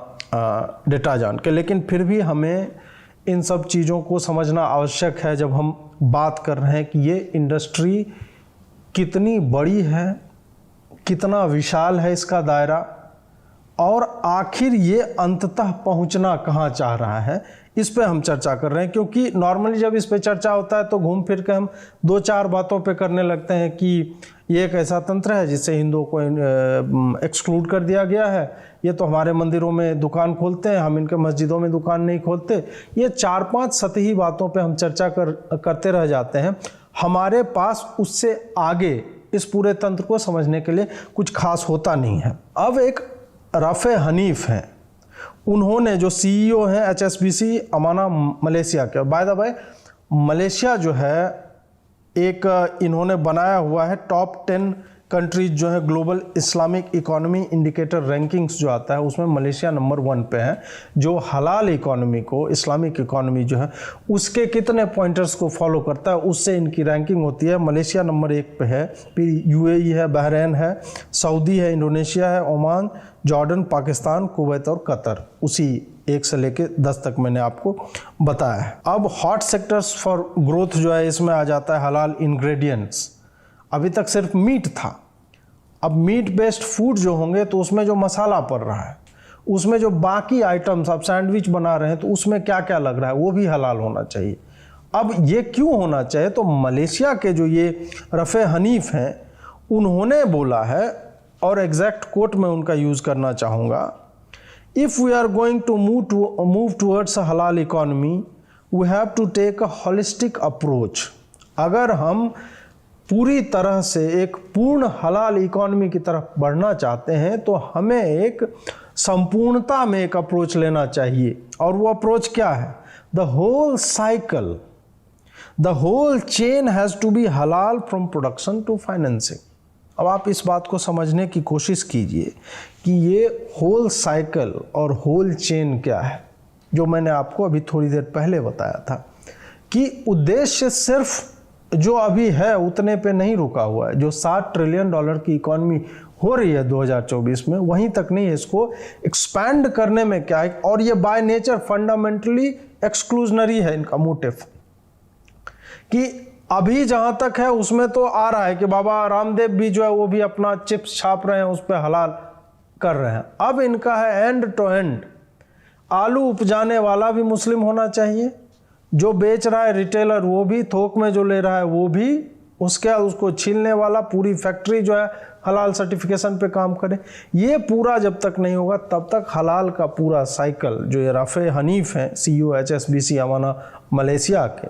डेटा जान के, लेकिन फिर भी हमें इन सब चीज़ों को समझना आवश्यक है जब हम बात कर रहे हैं कि ये इंडस्ट्री कितनी बड़ी है, कितना विशाल है इसका दायरा और आखिर ये अंततः पहुंचना कहाँ चाह रहा है, इस पे हम चर्चा कर रहे हैं। क्योंकि नॉर्मली जब इस पे चर्चा होता है तो घूम फिर के हम 2-4 बातों पे करने लगते हैं कि ये एक ऐसा तंत्र है जिससे हिंदुओं को एक्सक्लूड कर दिया गया है, ये तो हमारे मंदिरों में दुकान खोलते हैं, हम इनके मस्जिदों में दुकान नहीं खोलते। ये 4-5 सतही बातों पे हम चर्चा करते रह जाते हैं। हमारे पास उससे आगे इस पूरे तंत्र को समझने के लिए कुछ खास होता नहीं है। अब एक रफ़े हनीफ हैं, उन्होंने जो सीईओ हैं HSBC अमाना मलेशिया के, बाय द वे मलेशिया जो है एक इन्होंने बनाया हुआ है टॉप 10 कंट्रीज जो है global Islamic economy indicator rankings जो आता है उसमें मलेशिया नंबर 1 पे है, जो हलाल इकोनॉमी को, इस्लामिक इकोनॉमी जो है उसके कितने पॉइंटर्स को फॉलो करता है उससे इनकी रैंकिंग होती है। मलेशिया नंबर 1 पे है, फिर UAE है, बहरीन है, सऊदी है, इंडोनेशिया है, ओमान, जॉर्डन, पाकिस्तान, कुवैत और कतर, उसी 1 से लेके 10 तक मैंने आपको बताया है। अब हॉट सेक्टर्स फॉर ग्रोथ जो है इसमें आ जाता है हलाल इंग्रेडिएंट्स। अभी तक सिर्फ मीट था, अब मीट बेस्ड फूड जो होंगे तो उसमें जो मसाला पड़ रहा है, उसमें जो बाकी आइटम्स आप सैंडविच बना रहे हैं तो उसमें क्या क्या लग रहा है वो भी हलाल होना चाहिए। अब ये क्यों होना चाहिए, तो मलेशिया के जो ये रफ़े हनीफ हैं उन्होंने बोला है, और एग्जैक्ट कोट में उनका यूज़ करना चाहूँगा, if we are going to move towards a halal economy we have to take a holistic approach. अगर हम पूरी तरह से एक पूर्ण हलाल इकोनॉमी की तरफ बढ़ना चाहते हैं तो हमें एक संपूर्णता में एक अप्रोच लेना चाहिए। और वो अप्रोच क्या है, the whole cycle, the whole chain has to be halal from production to financing. अब आप इस बात को समझने की कोशिश कीजिए कि ये होल साइकिल और होल चेन क्या है, जो मैंने आपको अभी थोड़ी देर पहले बताया था कि उद्देश्य सिर्फ जो अभी है उतने पे नहीं रुका हुआ है। जो 60 ट्रिलियन डॉलर की इकॉनमी हो रही है 2024 में, वहीं तक नहीं है, इसको एक्सपैंड करने में क्या है। और ये बाय नेचर फंडामेंटली एक्सक्लूजनरी है इनका मोटिव, कि अभी जहां तक है उसमें तो आ रहा है कि बाबा रामदेव भी जो है वो भी अपना चिप्स छाप रहे हैं, उस पर हलाल कर रहे हैं। अब इनका है एंड टू एंड, आलू उपजाने वाला भी मुस्लिम होना चाहिए, जो बेच रहा है रिटेलर वो भी, थोक में जो ले रहा है वो भी, उसको छीलने वाला, पूरी फैक्ट्री जो है हलाल सर्टिफिकेशन पे काम करे। ये पूरा जब तक नहीं होगा तब तक हलाल का पूरा साइकिल, जो ये रफ़े हनीफ हैं CEO HSBC अमाना मलेशिया के,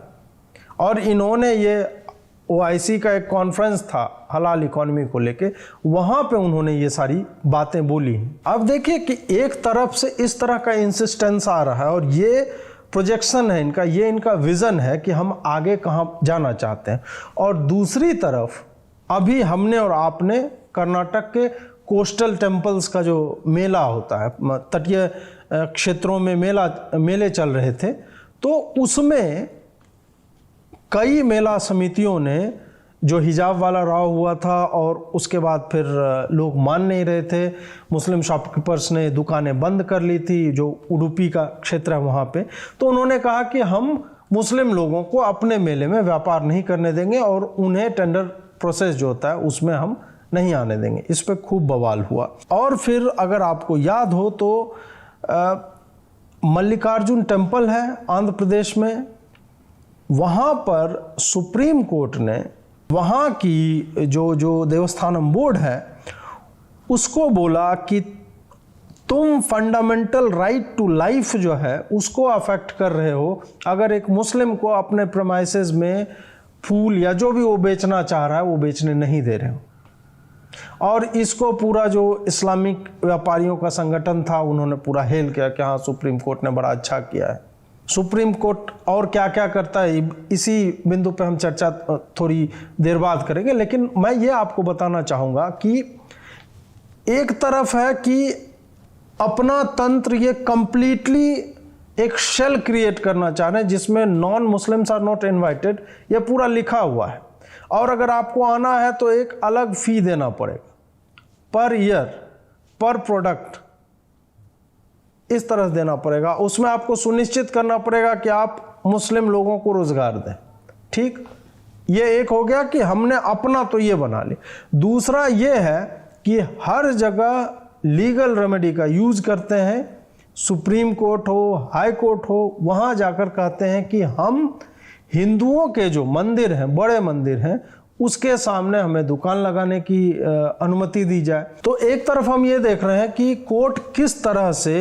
और इन्होंने ये OIC का एक कॉन्फ्रेंस था हलाल इकोनॉमी को लेके, वहाँ पे उन्होंने ये सारी बातें बोली। अब देखिए कि एक तरफ से इस तरह का इंसिस्टेंस आ रहा है और ये प्रोजेक्शन है इनका, ये इनका विज़न है कि हम आगे कहाँ जाना चाहते हैं, और दूसरी तरफ अभी हमने और आपने कर्नाटक के कोस्टल टेम्पल्स का जो मेला होता है, तटीय क्षेत्रों में मेले चल रहे थे, तो उसमें कई मेला समितियों ने जो हिजाब वाला राव हुआ था और उसके बाद फिर लोग मान नहीं रहे थे, मुस्लिम शॉपकीपर्स ने दुकानें बंद कर ली थी, जो उडुपी का क्षेत्र है वहाँ पे, तो उन्होंने कहा कि हम मुस्लिम लोगों को अपने मेले में व्यापार नहीं करने देंगे और उन्हें टेंडर प्रोसेस जो होता है उसमें हम नहीं आने देंगे। इस पर खूब बवाल हुआ। और फिर अगर आपको याद हो तो मल्लिकार्जुन टेम्पल है आंध्र प्रदेश में, वहाँ पर सुप्रीम कोर्ट ने वहाँ की जो देवस्थानम बोर्ड है उसको बोला कि तुम फंडामेंटल राइट टू लाइफ जो है उसको अफेक्ट कर रहे हो अगर एक मुस्लिम को अपने प्रेमाइसेस में फूल या जो भी वो बेचना चाह रहा है वो बेचने नहीं दे रहे हो। और इसको पूरा जो इस्लामिक व्यापारियों का संगठन था उन्होंने पूरा हेल किया कि हाँ सुप्रीम कोर्ट ने बड़ा अच्छा किया है। सुप्रीम कोर्ट और क्या क्या करता है इसी बिंदु पे हम चर्चा थोड़ी देर बाद करेंगे, लेकिन मैं ये आपको बताना चाहूँगा कि एक तरफ है कि अपना तंत्र ये कंप्लीटली एक शेल क्रिएट करना चाह रहे हैं जिसमें non Muslims are not invited, ये पूरा लिखा हुआ है, और अगर आपको आना है तो एक अलग फी देना पड़ेगा पर ईयर पर प्रोडक्ट, इस तरह से देना पड़ेगा। उसमें आपको सुनिश्चित करना पड़ेगा कि आप मुस्लिम लोगों को रोजगार दें। ठीक, ये एक हो गया कि हमने अपना तो ये बना लिया। दूसरा ये है कि हर जगह लीगल रेमेडी का यूज करते हैं, सुप्रीम कोर्ट हो हाई कोर्ट हो, वहाँ जाकर कहते हैं कि हम हिंदुओं के जो मंदिर हैं, बड़े मंदिर हैं, उसके सामने हमें दुकान लगाने की अनुमति दी जाए। तो एक तरफ हम ये देख रहे हैं कि कोर्ट किस तरह से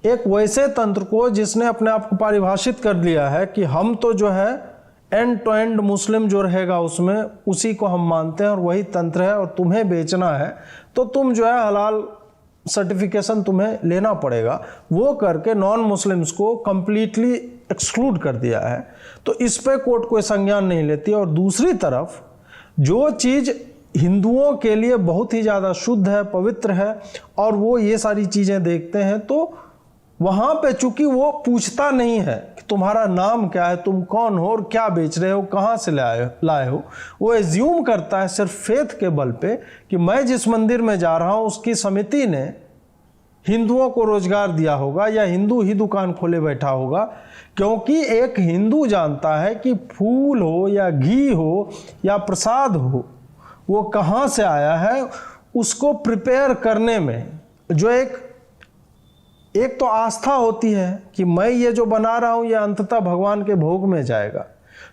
एक वैसे तंत्र को जिसने अपने आप को परिभाषित कर लिया है कि हम तो जो है एंड टू एंड मुस्लिम जो रहेगा उसमें उसी को हम मानते हैं और वही तंत्र है, और तुम्हें बेचना है तो तुम जो है हलाल सर्टिफिकेशन तुम्हें लेना पड़ेगा, वो करके नॉन मुस्लिम्स को कंप्लीटली एक्सक्लूड कर दिया है। तो इस पे कोर्ट कोई संज्ञान नहीं लेती। और दूसरी तरफ जो चीज़ हिंदुओं के लिए बहुत ही ज़्यादा शुद्ध है, पवित्र है, और वो ये सारी चीज़ें देखते हैं, तो वहाँ पे चूंकि वो पूछता नहीं है कि तुम्हारा नाम क्या है, तुम कौन हो और क्या बेच रहे हो, कहाँ से लाए हो, वो एज्यूम करता है सिर्फ फेथ के बल पे कि मैं जिस मंदिर में जा रहा हूँ उसकी समिति ने हिंदुओं को रोजगार दिया होगा या हिंदू ही दुकान खोले बैठा होगा। क्योंकि एक हिंदू जानता है कि फूल हो या घी हो या प्रसाद हो वो कहाँ से आया है, उसको प्रिपेयर करने में जो एक तो आस्था होती है कि मैं ये जो बना रहा हूं ये अंततः भगवान के भोग में जाएगा,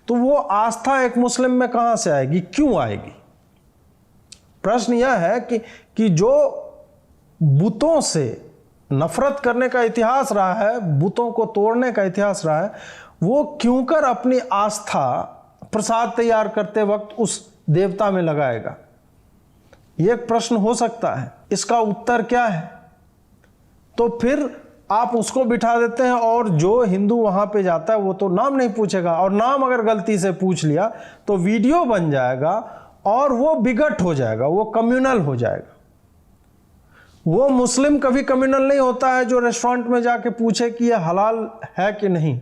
तो वो आस्था एक मुस्लिम में कहां से आएगी, क्यों आएगी? प्रश्न यह है कि जो बुतों से नफरत करने का इतिहास रहा है, बुतों को तोड़ने का इतिहास रहा है, वो क्यों कर अपनी आस्था प्रसाद तैयार करते वक्त उस देवता में लगाएगा? ये एक प्रश्न हो सकता है। इसका उत्तर क्या है? तो फिर आप उसको बिठा देते हैं और जो हिंदू वहां पे जाता है वो तो नाम नहीं पूछेगा, और नाम अगर गलती से पूछ लिया तो वीडियो बन जाएगा और वो बिगट हो जाएगा, वो कम्युनल हो जाएगा। वो मुस्लिम कभी कम्युनल नहीं होता है जो रेस्टोरेंट में जाके पूछे कि ये हलाल है कि नहीं।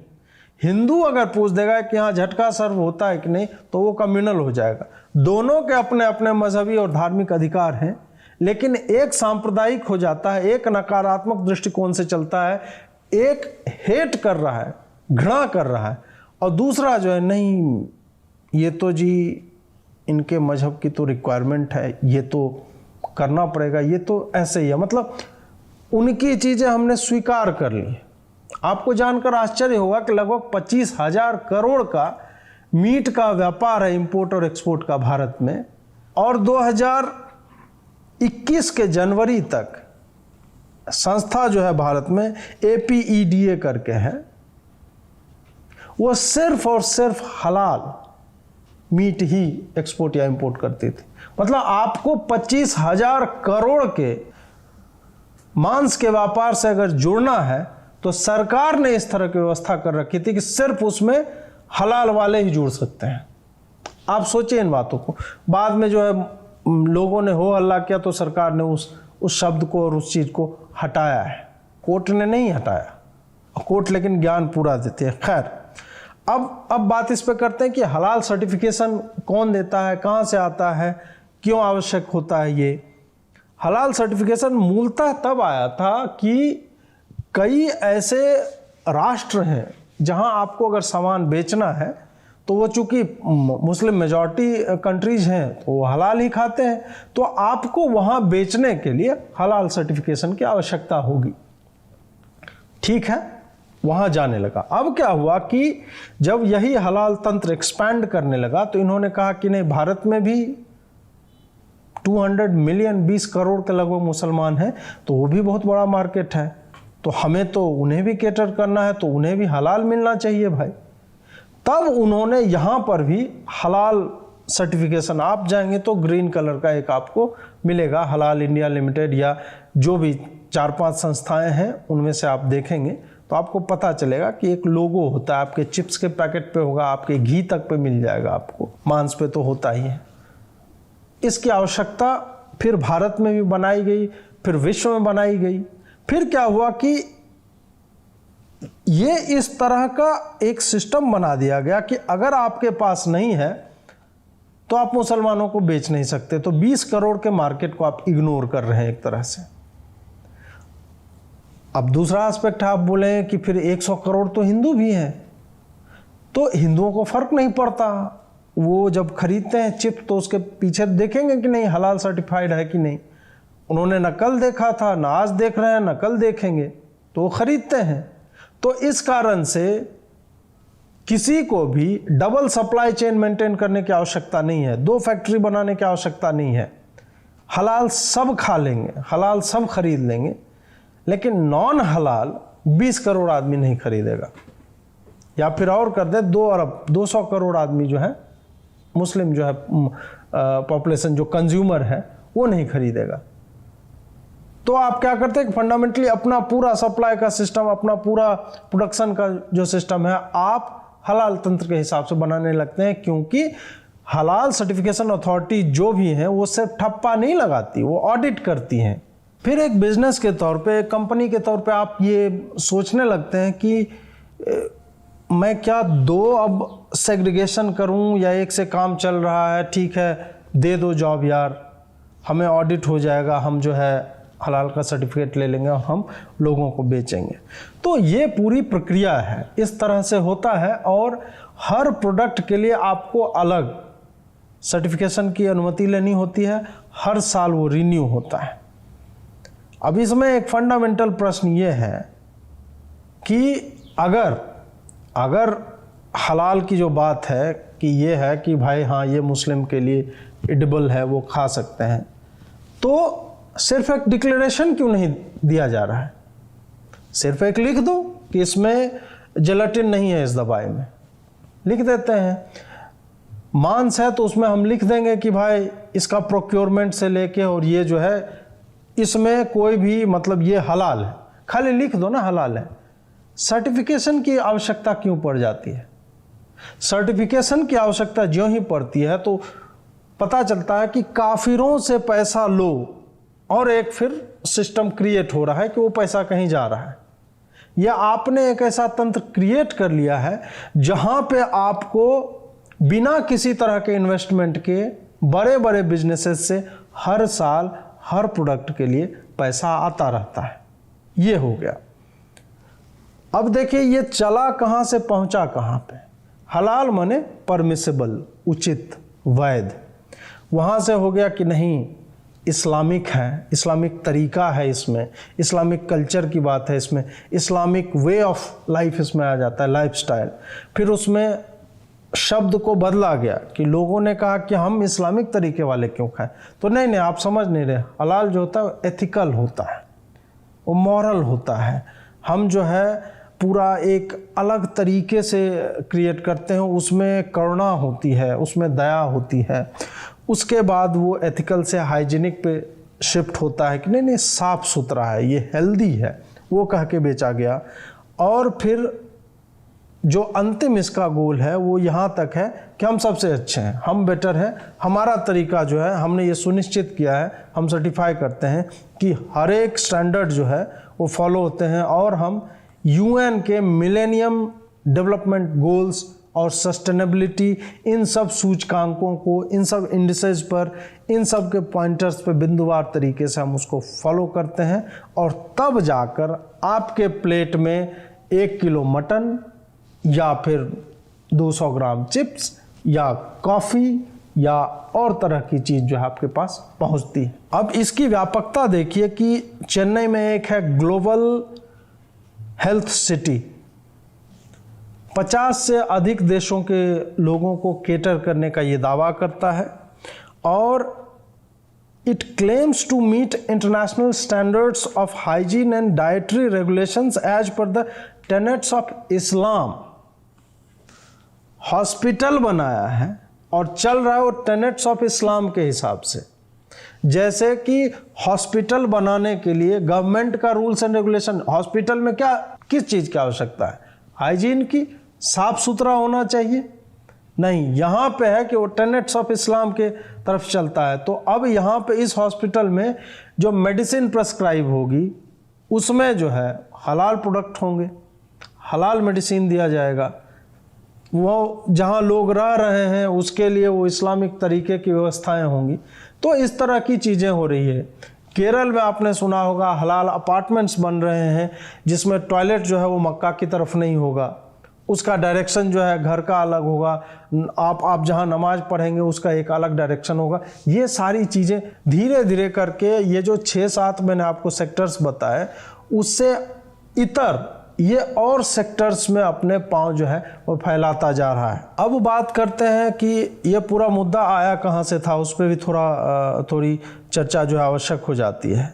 हिंदू अगर पूछ देगा कि हाँ झटका सर्व होता है कि नहीं, तो वो कम्युनल हो जाएगा। दोनों के अपने अपने मजहबी और धार्मिक अधिकार हैं, लेकिन एक सांप्रदायिक हो जाता है, एक नकारात्मक दृष्टिकोण से चलता है, एक हेट कर रहा है, घृणा कर रहा है, और दूसरा जो है नहीं ये तो जी इनके मजहब की तो रिक्वायरमेंट है, ये तो करना पड़ेगा, ये तो ऐसे ही है। मतलब उनकी चीज़ें हमने स्वीकार कर ली। आपको जानकर आश्चर्य होगा कि लगभग 25,000 करोड़ का मीट का व्यापार है, इंपोर्ट और एक्सपोर्ट का भारत में, और 2021 के जनवरी तक संस्था जो है भारत में APEDA करके है, वो सिर्फ और सिर्फ हलाल मीट ही एक्सपोर्ट या इंपोर्ट करती थी। मतलब आपको 25,000 करोड़ के मांस के व्यापार से अगर जुड़ना है तो सरकार ने इस तरह की व्यवस्था कर रखी थी कि सिर्फ उसमें हलाल वाले ही जुड़ सकते हैं। आप सोचिए इन बातों को। बाद में जो है लोगों ने हो हल्ला किया तो सरकार ने उस शब्द को और उस चीज़ को हटाया है। कोर्ट ने नहीं हटाया, कोर्ट लेकिन ज्ञान पूरा देती है। खैर, अब बात इस पे करते हैं कि हलाल सर्टिफिकेशन कौन देता है, कहाँ से आता है, क्यों आवश्यक होता है। ये हलाल सर्टिफिकेशन मूलतः तब आया था कि कई ऐसे राष्ट्र हैं जहां आपको अगर सामान बेचना है तो वो चूंकि मुस्लिम मेजॉरिटी कंट्रीज हैं तो वो हलाल ही खाते हैं, तो आपको वहां बेचने के लिए हलाल सर्टिफिकेशन की आवश्यकता होगी। ठीक है। वहाँ जाने लगा। अब क्या हुआ कि जब यही हलाल तंत्र एक्सपैंड करने लगा तो इन्होंने कहा कि नहीं, भारत में भी 200 मिलियन 20 करोड़ के लगभग मुसलमान हैं, तो वो भी बहुत बड़ा मार्केट है, तो हमें तो उन्हें भी कैटर करना है, तो उन्हें भी हलाल मिलना चाहिए भाई। तब उन्होंने यहाँ पर भी हलाल सर्टिफिकेशन, आप जाएंगे तो ग्रीन कलर का एक आपको मिलेगा, हलाल इंडिया लिमिटेड या जो भी 4-5 संस्थाएं हैं उनमें से आप देखेंगे तो आपको पता चलेगा कि एक लोगो होता है, आपके चिप्स के पैकेट पे होगा, आपके घी तक पे मिल जाएगा, आपको मांस पे तो होता ही है। इसकी आवश्यकता फिर भारत में भी बनाई गई, फिर विश्व में बनाई गई। फिर क्या हुआ कि ये इस तरह का एक सिस्टम बना दिया गया कि अगर आपके पास नहीं है तो आप मुसलमानों को बेच नहीं सकते। तो 20 करोड़ के मार्केट को आप इग्नोर कर रहे हैं एक तरह से। अब दूसरा एस्पेक्ट आप बोले कि फिर 100 करोड़ तो हिंदू भी हैं, तो हिंदुओं को फर्क नहीं पड़ता, वो जब खरीदते हैं चिप तो उसके पीछे देखेंगे कि नहीं हलाल सर्टिफाइड है कि नहीं। उन्होंने नकल देखा था, ना आज देख रहे हैं, नकल देखेंगे तो वो खरीदते हैं। तो इस कारण से किसी को भी डबल सप्लाई चेन मेंटेन करने की आवश्यकता नहीं है, 2 फैक्ट्री बनाने की आवश्यकता नहीं है। हलाल सब खा लेंगे, हलाल सब खरीद लेंगे, लेकिन नॉन हलाल 20 करोड़ आदमी नहीं खरीदेगा। या फिर और कर दे 2 अरब 200 करोड़ आदमी जो है मुस्लिम जो है पॉपुलेशन जो कंज्यूमर है वो नहीं खरीदेगा। तो आप क्या करते हैं कि फंडामेंटली अपना पूरा सप्लाई का सिस्टम, अपना पूरा प्रोडक्शन का जो सिस्टम है आप हलाल तंत्र के हिसाब से बनाने लगते हैं, क्योंकि हलाल सर्टिफिकेशन अथॉरिटी जो भी है वो सिर्फ ठप्पा नहीं लगाती, वो ऑडिट करती हैं। फिर एक बिजनेस के तौर पे, एक कंपनी के तौर पे आप ये सोचने लगते हैं कि मैं क्या 2 अब सेग्रीगेशन करूं या एक से काम चल रहा है, ठीक है दे दो जॉब यार, हमें ऑडिट हो जाएगा, हम जो है हलाल का सर्टिफिकेट ले लेंगे और हम लोगों को बेचेंगे। तो ये पूरी प्रक्रिया है, इस तरह से होता है। और हर प्रोडक्ट के लिए आपको अलग सर्टिफिकेशन की अनुमति लेनी होती है, हर साल वो रिन्यू होता है। अब इसमें एक फंडामेंटल प्रश्न ये है कि अगर हलाल की जो बात है कि ये है कि भाई हाँ ये मुस्लिम के लिए एडिबल है, वो खा सकते हैं, तो सिर्फ एक डिक्लेरेशन क्यों नहीं दिया जा रहा है? सिर्फ एक लिख दो कि इसमें जेलेटिन नहीं है, इस दवाई में लिख देते हैं। मांस है तो उसमें हम लिख देंगे कि भाई इसका प्रोक्योरमेंट से लेके और ये जो है इसमें कोई भी मतलब ये हलाल है, खाली लिख दो ना हलाल है। सर्टिफिकेशन की आवश्यकता क्यों पड़ जाती है? सर्टिफिकेशन की आवश्यकता ज्यों ही पड़ती है तो पता चलता है कि काफिरों से पैसा लो और एक फिर सिस्टम क्रिएट हो रहा है कि वो पैसा कहीं जा रहा है, या आपने एक ऐसा तंत्र क्रिएट कर लिया है जहां पे आपको बिना किसी तरह के इन्वेस्टमेंट के बड़े बड़े बिजनेसेस से हर साल हर प्रोडक्ट के लिए पैसा आता रहता है। ये हो गया। अब देखिए ये चला कहां से पहुंचा कहां पे। हलाल माने परमिसेबल, उचित, वैध। वहां से हो गया कि नहीं इस्लामिक है, इस्लामिक तरीका है, इसमें इस्लामिक कल्चर की बात है, इसमें इस्लामिक वे ऑफ लाइफ इसमें आ जाता है, लाइफस्टाइल। फिर उसमें शब्द को बदला गया कि लोगों ने कहा कि हम इस्लामिक तरीके वाले क्यों खाएं, तो नहीं आप समझ नहीं रहे। हलाल जो होता है एथिकल होता है, वो मॉरल होता है। हम जो है पूरा एक अलग तरीके से क्रिएट करते हैं, उसमें करुणा होती है, उसमें दया होती है। उसके बाद वो एथिकल से हाइजीनिक पे शिफ्ट होता है कि नहीं साफ सुथरा है, ये हेल्दी है, वो कह के बेचा गया। और फिर जो अंतिम इसका गोल है वो यहाँ तक है कि हम सबसे अच्छे हैं, हम बेटर हैं, हमारा तरीका जो है हमने ये सुनिश्चित किया है, हम सर्टिफाई करते हैं कि हर एक स्टैंडर्ड जो है वो फॉलो होते हैं, और हम यूएन के मिलेनियम डेवलपमेंट गोल्स और सस्टेनेबिलिटी इन सब सूचकांकों को, इन सब इंडिसेस पर, इन सब के पॉइंटर्स पे बिंदुवार तरीके से हम उसको फॉलो करते हैं। और तब जाकर आपके प्लेट में 1 किलो मटन या फिर 200 ग्राम चिप्स या कॉफ़ी या और तरह की चीज़ जो है आपके पास पहुंचती है। अब इसकी व्यापकता देखिए कि चेन्नई में एक है ग्लोबल हेल्थ सिटी, 50 से अधिक देशों के लोगों को केटर करने का ये दावा करता है और it claims to meet international standards of hygiene and dietary regulations as per the tenets of Islam. Hospital बनाया है और चल रहा है वो टेनेट्स ऑफ इस्लाम के हिसाब से। जैसे कि हॉस्पिटल बनाने के लिए गवर्नमेंट का रूल्स एंड रेगुलेशन, हॉस्पिटल में क्या किस चीज़ की आवश्यकता है? हाइजीन की, साफ सुथरा होना चाहिए। नहीं, यहाँ पे है कि वो टेनेट्स ऑफ इस्लाम के तरफ चलता है। तो अब यहाँ पे इस हॉस्पिटल में जो मेडिसिन प्रेस्क्राइब होगी उसमें जो है हलाल प्रोडक्ट होंगे, हलाल मेडिसिन दिया जाएगा। वो जहाँ लोग रह रहे हैं उसके लिए वो इस्लामिक तरीके की व्यवस्थाएं होंगी। तो इस तरह की चीज़ें हो रही है। केरल में आपने सुना होगा हलाल अपार्टमेंट्स बन रहे हैं जिसमें टॉयलेट जो है वो मक्का की तरफ नहीं होगा, उसका डायरेक्शन जो है घर का अलग होगा, आप जहाँ नमाज पढ़ेंगे उसका एक अलग डायरेक्शन होगा। ये सारी चीज़ें धीरे धीरे करके ये जो 6-7 मैंने आपको सेक्टर्स बताए उससे इतर ये और सेक्टर्स में अपने पांव जो है वो फैलाता जा रहा है। अब बात करते हैं कि ये पूरा मुद्दा आया कहाँ से था, उस पर भी थोड़ी चर्चा जो है आवश्यक हो जाती है।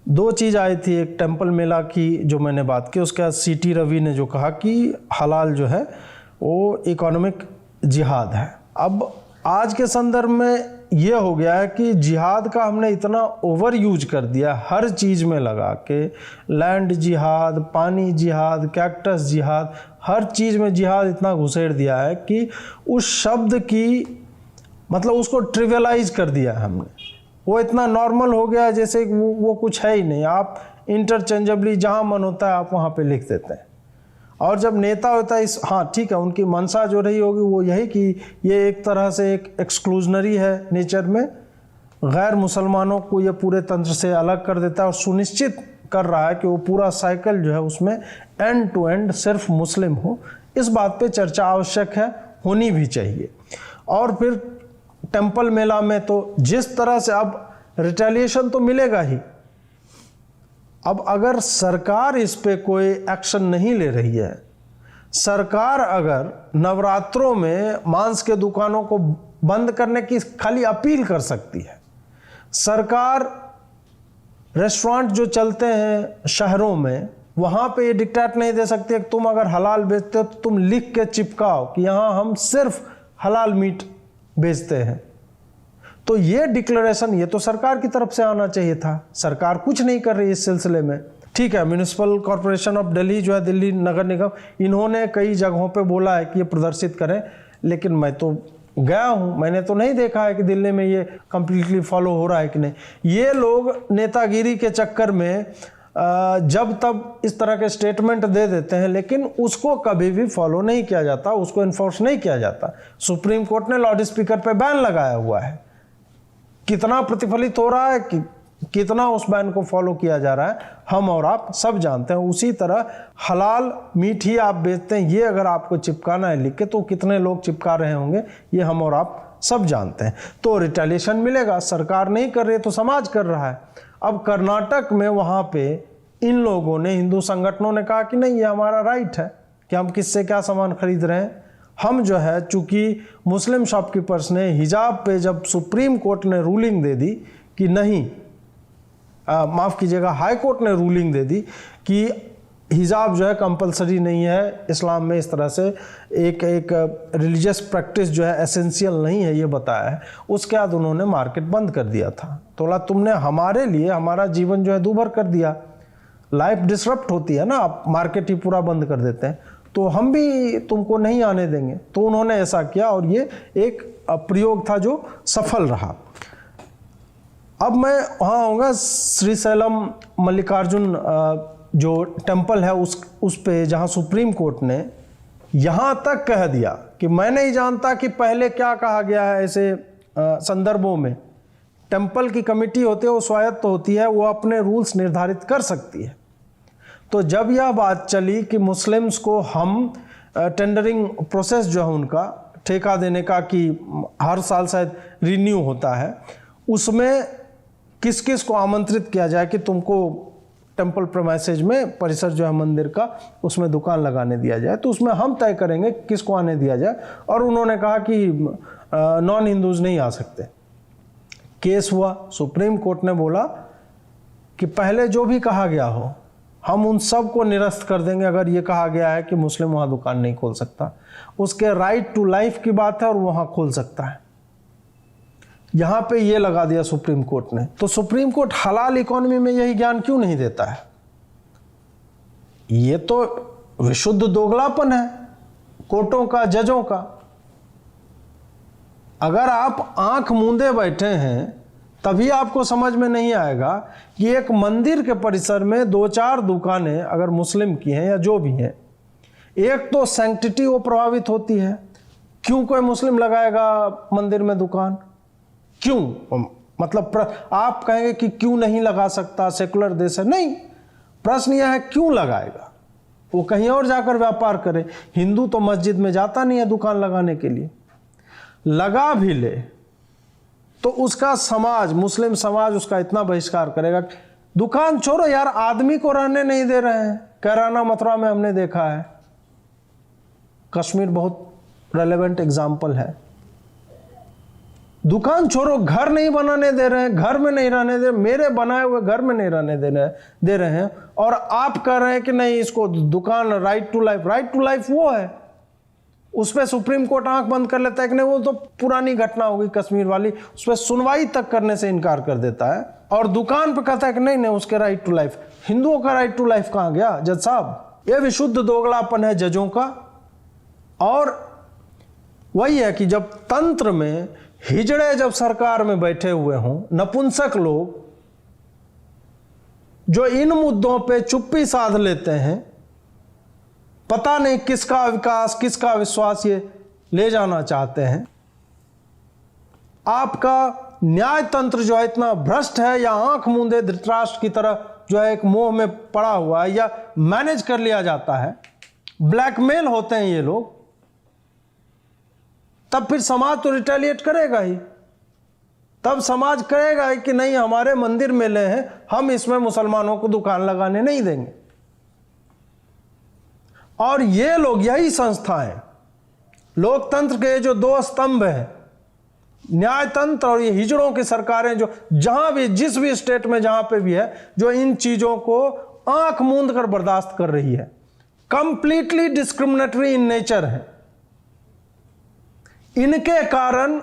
2 चीज़ आई थी, एक टेम्पल मेला की जो मैंने बात की, उसके बाद सीटी रवि ने जो कहा कि हलाल जो है वो इकोनॉमिक जिहाद है। अब आज के संदर्भ में ये हो गया है कि जिहाद का हमने इतना ओवर यूज कर दिया, हर चीज़ में लगा के, लैंड जिहाद, पानी जिहाद, कैक्टस जिहाद, हर चीज़ में जिहाद इतना घुसेड़ दिया है कि उस शब्द की मतलब उसको ट्रिवियलाइज कर दिया है हमने। वो इतना नॉर्मल हो गया है जैसे वो कुछ है ही नहीं। आप इंटरचेंजेबली जहाँ मन होता है आप वहाँ पे लिख देते हैं। और जब नेता होता है हाँ ठीक है, उनकी मंशा जो रही होगी वो यही कि ये एक तरह से एक एक्सक्लूजनरी है नेचर में, गैर मुसलमानों को ये पूरे तंत्र से अलग कर देता है और सुनिश्चित कर रहा है कि वो पूरा साइकिल जो है उसमें एंड टू एंड सिर्फ मुस्लिम हो। इस बात पे चर्चा आवश्यक है, होनी भी चाहिए। और फिर टेम्पल मेला में तो जिस तरह से अब रिटेलिएशन तो मिलेगा ही। अब अगर सरकार इस पे कोई एक्शन नहीं ले रही है, सरकार अगर नवरात्रों में मांस के दुकानों को बंद करने की खाली अपील कर सकती है, सरकार रेस्टोरेंट जो चलते हैं शहरों में वहाँ पे ये डिक्टेट नहीं दे सकती है कि तुम अगर हलाल बेचते हो तो तुम लिख के चिपकाओ कि यहाँ हम सिर्फ हलाल मीट बेचते हैं। तो ये डिक्लेरेशन ये तो सरकार की तरफ से आना चाहिए था। सरकार कुछ नहीं कर रही इस सिलसिले में। ठीक है, म्यूनिसिपल कॉरपोरेशन ऑफ दिल्ली जो है, दिल्ली नगर निगम, इन्होंने कई जगहों पे बोला है कि ये प्रदर्शित करें, लेकिन मैं तो गया हूँ, मैंने तो नहीं देखा है कि दिल्ली में ये कम्प्लीटली फॉलो हो रहा है कि नहीं। ये लोग नेतागिरी के चक्कर में जब तब इस तरह के स्टेटमेंट दे देते हैं, लेकिन उसको कभी भी फॉलो नहीं किया जाता, उसको इन्फोर्स नहीं किया जाता। सुप्रीम कोर्ट ने लाउड स्पीकर पे बैन लगाया हुआ है, कितना प्रतिफलित हो रहा है कि कितना उस बैन को फॉलो किया जा रहा है हम और आप सब जानते हैं। उसी तरह हलाल मीट ही आप बेचते हैं, ये अगर आपको चिपकाना है लिख के तो कितने लोग चिपका रहे होंगे ये हम और आप सब जानते हैं। तो रिटेलिएशन मिलेगा, सरकार नहीं कर रही है तो समाज कर रहा है। अब कर्नाटक में वहाँ पे इन लोगों ने, हिंदू संगठनों ने कहा कि नहीं, ये हमारा राइट है कि हम किससे क्या सामान खरीद रहे हैं। हम जो है, चूंकि मुस्लिम शॉपकीपर्स ने हिजाब पे जब सुप्रीम कोर्ट ने रूलिंग दे दी कि नहीं, माफ़ कीजिएगा, हाई कोर्ट ने रूलिंग दे दी कि हिजाब जो है कंपलसरी नहीं है इस्लाम में, इस तरह से एक रिलीजियस प्रैक्टिस जो है एसेंशियल नहीं है, ये बताया है। उसके बाद उन्होंने मार्केट बंद कर दिया था। तो बोला तुमने हमारे लिए हमारा जीवन जो है दूभर कर दिया, लाइफ डिसरप्ट होती है ना, आप मार्केट ही पूरा बंद कर देते हैं, तो हम भी तुमको नहीं आने देंगे। तो उन्होंने ऐसा किया और ये एक प्रयोग था जो सफल रहा। अब मैं वहाँ आऊँगा, श्रीशैलम मल्लिकार्जुन जो टेम्पल है उस पे, जहाँ सुप्रीम कोर्ट ने यहाँ तक कह दिया कि मैं नहीं जानता कि पहले क्या कहा गया है ऐसे संदर्भों में। टेम्पल की कमेटी होती है, वो स्वायत्त होती है, वो अपने रूल्स निर्धारित कर सकती है। तो जब यह बात चली कि मुस्लिम्स को हम टेंडरिंग प्रोसेस जो है उनका ठेका देने का, कि हर साल शायद रिन्यू होता है, उसमें किस किस को आमंत्रित किया जाए कि तुमको टेम्पल प्रेमाइसेज में, परिसर जो है मंदिर का, उसमें दुकान लगाने दिया जाए, तो उसमें हम तय करेंगे किसको आने दिया जाए। और उन्होंने कहा कि नॉन हिंदूज नहीं आ सकते। केस हुआ, सुप्रीम कोर्ट ने बोला कि पहले जो भी कहा गया हो हम उन सब को निरस्त कर देंगे अगर ये कहा गया है कि मुस्लिम वहाँ दुकान नहीं खोल सकता। उसके राइट टू लाइफ की बात है और वहाँ खोल सकता है। यहाँ पे ये लगा दिया सुप्रीम कोर्ट ने। तो सुप्रीम कोर्ट हलाल इकोनॉमी में यही ज्ञान क्यों नहीं देता है? ये तो विशुद्ध दोगलापन है कोर्टों का, जजों का। अगर आप आंख मूंदे बैठे हैं तभी आपको समझ में नहीं आएगा कि एक मंदिर के परिसर में 2-4 दुकानें अगर मुस्लिम की हैं या जो भी हैं, एक तो सैंक्टिटी वो प्रभावित होती है। क्यों कोई मुस्लिम लगाएगा मंदिर में दुकान? क्यों? मतलब आप कहेंगे कि क्यों नहीं लगा सकता, सेकुलर देश है। नहीं, प्रश्न यह है क्यों लगाएगा? वो कहीं और जाकर व्यापार करे। हिंदू तो मस्जिद में जाता नहीं है दुकान लगाने के लिए। लगा भी ले तो उसका समाज, मुस्लिम समाज उसका इतना बहिष्कार करेगा। दुकान छोड़ो यार, आदमी को रहने नहीं दे रहे हैं। कैराना मथुरा में हमने देखा है, कश्मीर बहुत रेलेवेंट एग्जाम्पल है। दुकान छोड़ो, घर नहीं बनाने दे रहे हैं, घर में नहीं रहने दे, मेरे बनाए हुए घर में नहीं रहने दे रहे हैं। और आप कह रहे हैं कि नहीं इसको दुकान, right to life. Right to life वो है, उस पर सुप्रीम कोर्ट आंख बंद कर लेता है कि नहीं वो तो पुरानी घटना होगी कश्मीर वाली, उस पर सुनवाई तक करने से इनकार कर देता है। और दुकान पर कहता है कि नहीं उसके राइट टू लाइफ। हिंदुओं का राइट टू लाइफ कहां गया जज साहब? ये विशुद्ध दोगलापन है जजों का। और वही है कि जब तंत्र में हिजड़े जब सरकार में बैठे हुए हों, नपुंसक लोग जो इन मुद्दों पे चुप्पी साध लेते हैं, पता नहीं किसका विकास, किसका विश्वास ये ले जाना चाहते हैं। आपका न्याय तंत्र जो है इतना भ्रष्ट है, या आंख मूंदे धृतराष्ट्र की तरह जो है एक मोह में पड़ा हुआ है, या मैनेज कर लिया जाता है, ब्लैकमेल होते हैं ये लोग, तब फिर समाज तो रिटेलिएट करेगा ही। तब समाज कहेगा कि नहीं हमारे मंदिर मेले हैं, हम इसमें मुसलमानों को दुकान लगाने नहीं देंगे। और ये लोग, यही संस्थाएं, लोकतंत्र के जो 2 स्तंभ हैं, न्यायतंत्र और ये हिजड़ों की सरकारें, जो जहां भी, जिस भी स्टेट में जहां पे भी है, जो इन चीजों को आंख मूंद कर बर्दाश्त कर रही है, कंप्लीटली डिस्क्रिमिनेटरी इन नेचर है। इनके कारण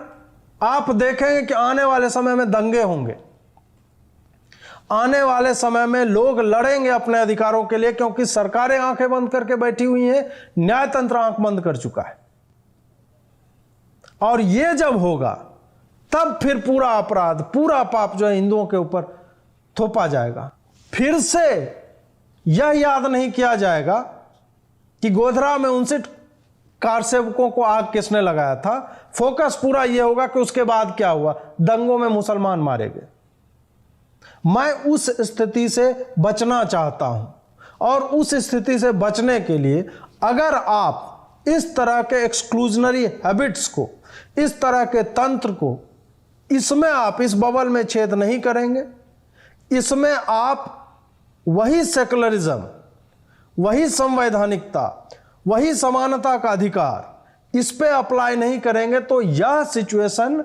आप देखेंगे कि आने वाले समय में दंगे होंगे, आने वाले समय में लोग लड़ेंगे अपने अधिकारों के लिए, क्योंकि सरकारें आंखें बंद करके बैठी हुई हैं, न्यायतंत्र आंख बंद कर चुका है। और यह जब होगा तब फिर पूरा अपराध, पूरा पाप जो है हिंदुओं के ऊपर थोपा जाएगा। फिर से यह याद नहीं किया जाएगा कि गोधरा में 59 कार सेवकों को आग किसने लगाया था। फोकस पूरा यह होगा कि उसके बाद क्या हुआ, दंगों में मुसलमान मारे गए। मैं उस स्थिति से बचना चाहता हूं, और उस स्थिति से बचने के लिए अगर आप इस तरह के एक्सक्लूजनरी हैबिट्स को, इस तरह के तंत्र को, इसमें आप इस बबल में छेद नहीं करेंगे, इसमें आप वही सेकुलरिज्म, वही संवैधानिकता, वही समानता का अधिकार इस पे अप्लाई नहीं करेंगे, तो यह सिचुएशन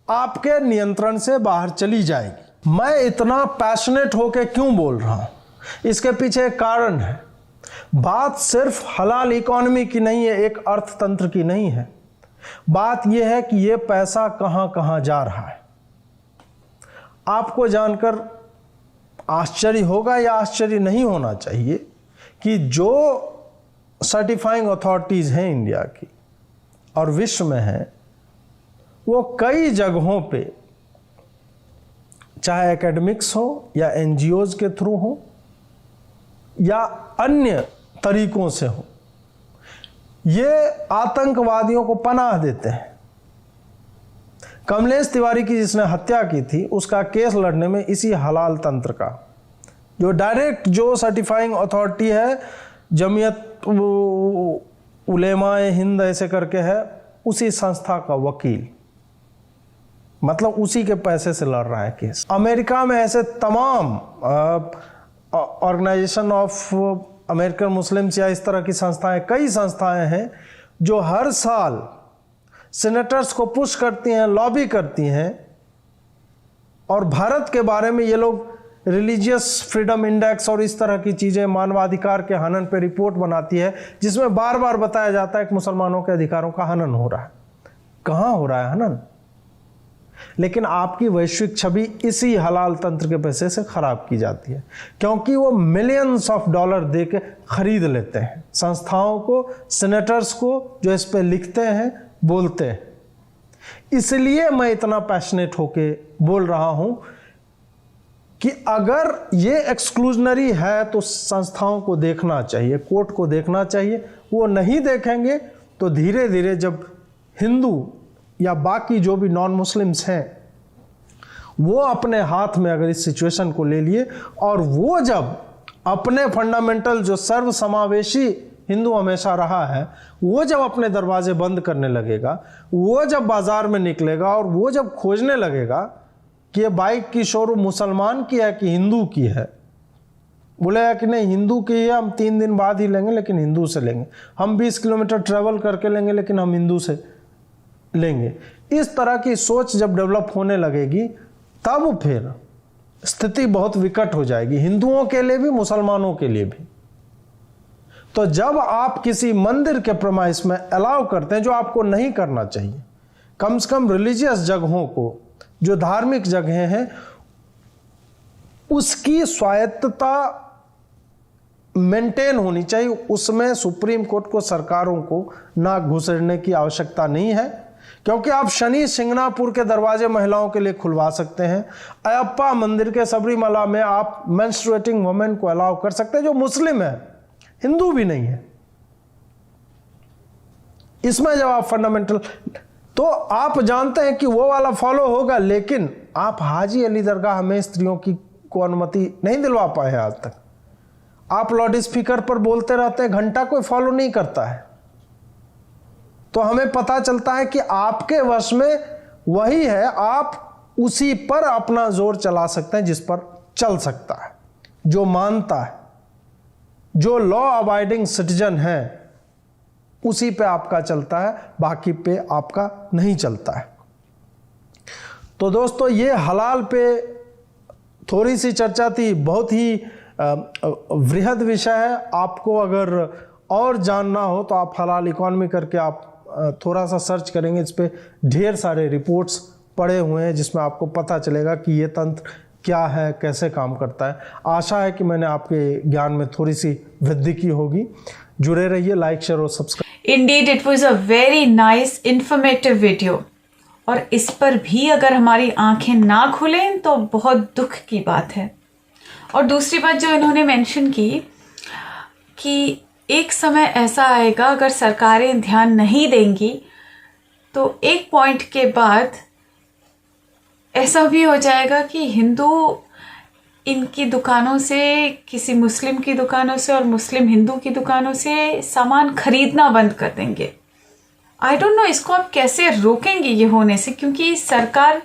आपके नियंत्रण से बाहर चली जाएगी। मैं इतना पैशनेट होकर क्यों बोल रहा हूं, इसके पीछे एक कारण है। बात सिर्फ हलाल इकोनॉमी की नहीं है, एक अर्थतंत्र की नहीं है। बात यह है कि यह पैसा कहां कहां जा रहा है। आपको जानकर आश्चर्य होगा या आश्चर्य नहीं होना चाहिए कि जो सर्टिफाइंग अथॉरिटीज हैं इंडिया की और विश्व में हैं, वो कई जगहों पे, चाहे एकेडमिक्स हो या एनजीओज के थ्रू हो या अन्य तरीकों से हो, ये आतंकवादियों को पनाह देते हैं। कमलेश तिवारी की जिसने हत्या की थी, उसका केस लड़ने में इसी हलाल तंत्र का, जो डायरेक्ट जो सर्टिफाइंग अथॉरिटी है, जमीयत उलेमाए हिंद ऐसे करके है, उसी संस्था का वकील, मतलब उसी के पैसे से लड़ रहा है केस। अमेरिका में ऐसे तमाम ऑर्गेनाइजेशन ऑफ अमेरिकन मुस्लिम्स या इस तरह की संस्थाएं, कई संस्थाएं हैं जो हर साल सीनेटर्स को पुश करती हैं, लॉबी करती हैं, और भारत के बारे में ये लोग रिलीजियस फ्रीडम इंडेक्स और इस तरह की चीज़ें, मानवाधिकार के हनन पे रिपोर्ट बनाती है, जिसमें बार बार बताया जाता है कि मुसलमानों के अधिकारों का हनन हो रहा है। कहाँ हो रहा है हनन? लेकिन आपकी वैश्विक छवि इसी हलाल तंत्र के पैसे से खराब की जाती है, क्योंकि वो मिलियंस ऑफ डॉलर दे के खरीद लेते हैं संस्थाओं को, सेनेटर्स को, जो इस पे लिखते हैं, बोलते हैं। इसलिए मैं इतना पैशनेट होके बोल रहा हूं कि अगर ये एक्सक्लूजनरी है तो संस्थाओं को देखना चाहिए, कोर्ट को देखना चाहिए। वो नहीं देखेंगे तो धीरे धीरे जब हिंदू या बाकी जो भी नॉन मुस्लिम्स हैं वो अपने हाथ में अगर इस सिचुएशन को ले लिए, और वो जब अपने फंडामेंटल जो सर्व समावेशी हिंदू हमेशा रहा है, वो जब अपने दरवाजे बंद करने लगेगा, वो जब बाजार में निकलेगा और वो जब खोजने लगेगा कि ये बाइक की शोरूम मुसलमान की है कि हिंदू की है, बोलेगा कि नहीं हिंदू की है, हम 3 दिन बाद ही लेंगे लेकिन हिंदू से लेंगे, हम 20 किलोमीटर ट्रेवल करके लेंगे लेकिन हम हिंदू से लेंगे। इस तरह की सोच जब डेवलप होने लगेगी तब फिर स्थिति बहुत विकट हो जाएगी, हिंदुओं के लिए भी, मुसलमानों के लिए भी। तो जब आप किसी मंदिर के प्रमाइस में अलाउ करते हैं, जो आपको नहीं करना चाहिए, कम से कम रिलीजियस जगहों को, जो धार्मिक जगहें हैं, उसकी स्वायत्तता मेंटेन होनी चाहिए, उसमें सुप्रीम कोर्ट को, सरकारों को नाक घुसेड़ने की आवश्यकता नहीं है, क्योंकि आप शनि सिंगनापुर के दरवाजे महिलाओं के लिए खुलवा सकते हैं, अयप्पा मंदिर के सबरीमला में आप मेंस्ट्रुएटिंग वुमेन को अलाउ कर सकते हैं जो मुस्लिम है, हिंदू भी नहीं है। इसमें जब आप फंडामेंटल, तो आप जानते हैं कि वो वाला फॉलो होगा, लेकिन आप हाजी अली दरगाह में स्त्रियों की को अनुमति नहीं दिलवा पाए आज तक। आप लाउड स्पीकर पर बोलते रहते हैं, घंटा कोई फॉलो नहीं करता है। तो हमें पता चलता है कि आपके वश में वही है, आप उसी पर अपना जोर चला सकते हैं जिस पर चल सकता है, जो मानता है, जो लॉ अबाइडिंग सिटीजन है, उसी पे आपका चलता है, बाकी पे आपका नहीं चलता है। तो दोस्तों, ये हलाल पे थोड़ी सी चर्चा थी, बहुत ही वृहद विषय है। आपको अगर और जानना हो तो आप हलाल इकोनॉमी करके आप थोड़ा सा सर्च करेंगे, इस पे ढेर सारे रिपोर्ट्स पड़े हुए हैं जिसमें आपको पता चलेगा कि ये तंत्र क्या है, कैसे काम करता है। आशा है कि मैंने आपके ज्ञान में थोड़ी सी वृद्धि की होगी। जुड़े रहिए, लाइक, शेयर और subscribe. Indeed it was a very nice informative video, और इस पर भी अगर हमारी आंखें ना खुलें तो बहुत दुख की बात है। और दूसरी बात जो इन्होंने मेंशन की कि एक समय ऐसा आएगा अगर सरकारें ध्यान नहीं देंगी तो एक पॉइंट के बाद ऐसा भी हो जाएगा कि हिंदू इनकी दुकानों से, किसी मुस्लिम की दुकानों से और मुस्लिम हिंदू की दुकानों से सामान खरीदना बंद कर देंगे। आई डोंट नो इसको आप कैसे रोकेंगे ये होने से, क्योंकि सरकार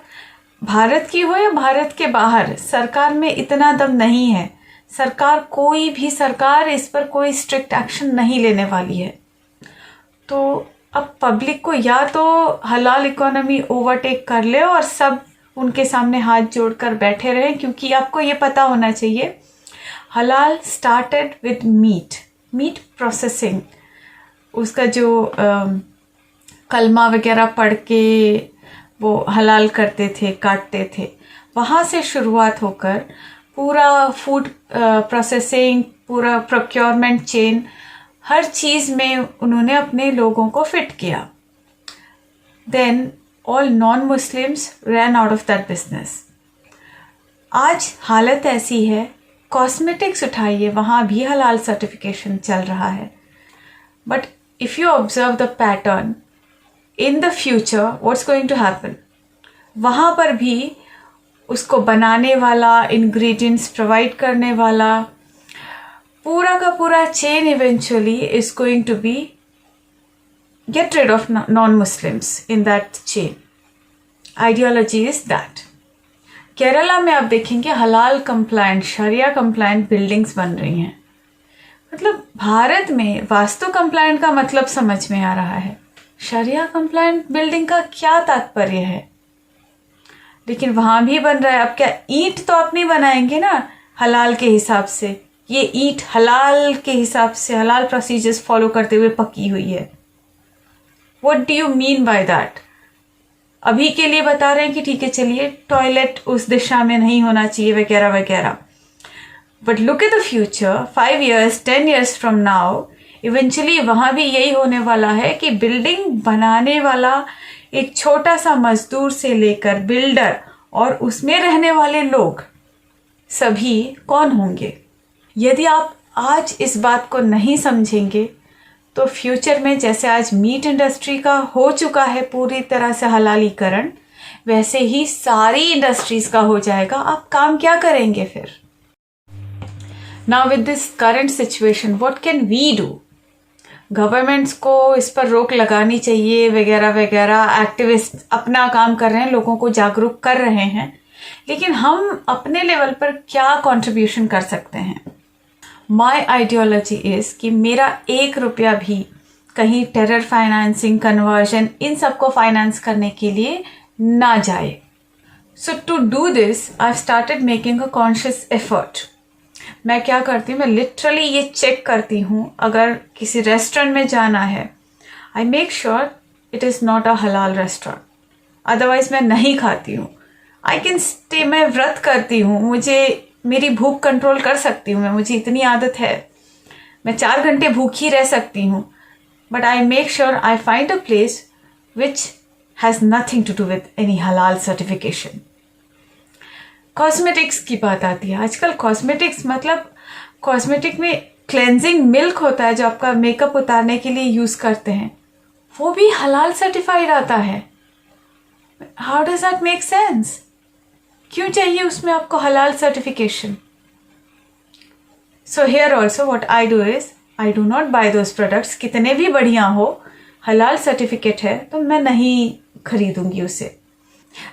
भारत की हो या भारत के बाहर, सरकार में इतना दम नहीं है। सरकार, कोई भी सरकार इस पर कोई स्ट्रिक्ट एक्शन नहीं लेने वाली है। तो अब पब्लिक को या तो हलाल इकोनॉमी ओवरटेक कर ले और सब उनके सामने हाथ जोड़कर बैठे रहे, क्योंकि आपको ये पता होना चाहिए हलाल स्टार्टेड विद मीट प्रोसेसिंग। उसका जो कलमा वगैरह पढ़ के वो हलाल करते थे, काटते थे, वहाँ से शुरुआत होकर पूरा फूड प्रोसेसिंग, पूरा प्रोक्योरमेंट चेन, हर चीज़ में उन्होंने अपने लोगों को फिट किया। Then all non Muslims ran out of that business. आज हालत ऐसी है, कॉस्मेटिक्स उठाइए, वहाँ भी हलाल सर्टिफिकेशन चल रहा है। But if you observe the pattern in the future, what's going to happen, वहाँ पर भी उसको बनाने वाला, इंग्रेडिएंट्स प्रोवाइड करने वाला, पूरा का पूरा chain eventually is going to be get rid of non-Muslims in that chain. Ideology is that. Kerala में आप देखेंगे हलाल कंप्लायंट, शरिया कंप्लायंट बिल्डिंग्स बन रही हैं। मतलब भारत में वास्तु कंप्लायंट का मतलब समझ में आ रहा है, शरिया कंप्लायंट बिल्डिंग का क्या तात्पर्य है? लेकिन वहां भी बन रहा है। अब क्या ईंट तो आप नहीं बनाएंगे ना हलाल के हिसाब से, ये ईंट हलाल के हिसाब से, हलाल प्रोसीजर्स फॉलो करते हुए पकी हुई है। What do you mean by that? अभी के लिए बता रहे हैं कि ठीक है चलिए टॉयलेट उस दिशा में नहीं होना चाहिए वगैरह वगैरह, but look at the future, 5 years 10 years from now, eventually वहां भी यही होने वाला है कि बिल्डिंग बनाने वाला एक छोटा सा मजदूर से लेकर बिल्डर और उसमें रहने वाले लोग सभी कौन होंगे? यदि आप आज इस बात को नहीं समझेंगे तो फ्यूचर में जैसे आज मीट इंडस्ट्री का हो चुका है पूरी तरह से हलालीकरण, वैसे ही सारी इंडस्ट्रीज का हो जाएगा। आप काम क्या करेंगे फिर? Now with this current situation what can we do? Governments को इस पर रोक लगानी चाहिए वगैरह वगैरह, एक्टिविस्ट अपना काम कर रहे हैं, लोगों को जागरूक कर रहे हैं, लेकिन हम अपने लेवल पर क्या कंट्रीब्यूशन कर सकते हैं? माई आइडियोलॉजी इज कि मेरा 1 रुपया भी कहीं टेरर फाइनेंसिंग, कन्वर्जन, इन सबको फाइनेंस करने के लिए ना जाए। So to do this I started making a conscious effort. मैं क्या करती हूँ, मैं लिटरली ये चेक करती हूँ, अगर किसी रेस्टोरेंट में जाना है आई make sure it is not a हलाल रेस्टोरेंट, अदरवाइज मैं नहीं खाती हूँ। आई कैन स्टे, मैं व्रत करती हूँ, मुझे मेरी भूख कंट्रोल कर सकती हूँ मैं, मुझे इतनी आदत है, मैं 4 घंटे भूखी रह सकती हूँ, but I make sure I find a place which has nothing to do with any halal certification. Cosmetics की बात आती है आजकल। कॉस्मेटिक्स मतलब कॉस्मेटिक में क्लेंजिंग मिल्क होता है जो आपका मेकअप उतारने के लिए यूज़ करते हैं, वो भी हलाल सर्टिफाइड आता है। How does that make sense? क्यों चाहिए उसमें आपको हलाल certification? So here also what I do is I do not buy those products, कितने भी बढ़िया हो, हलाल सर्टिफिकेट है तो मैं नहीं खरीदूंगी उसे।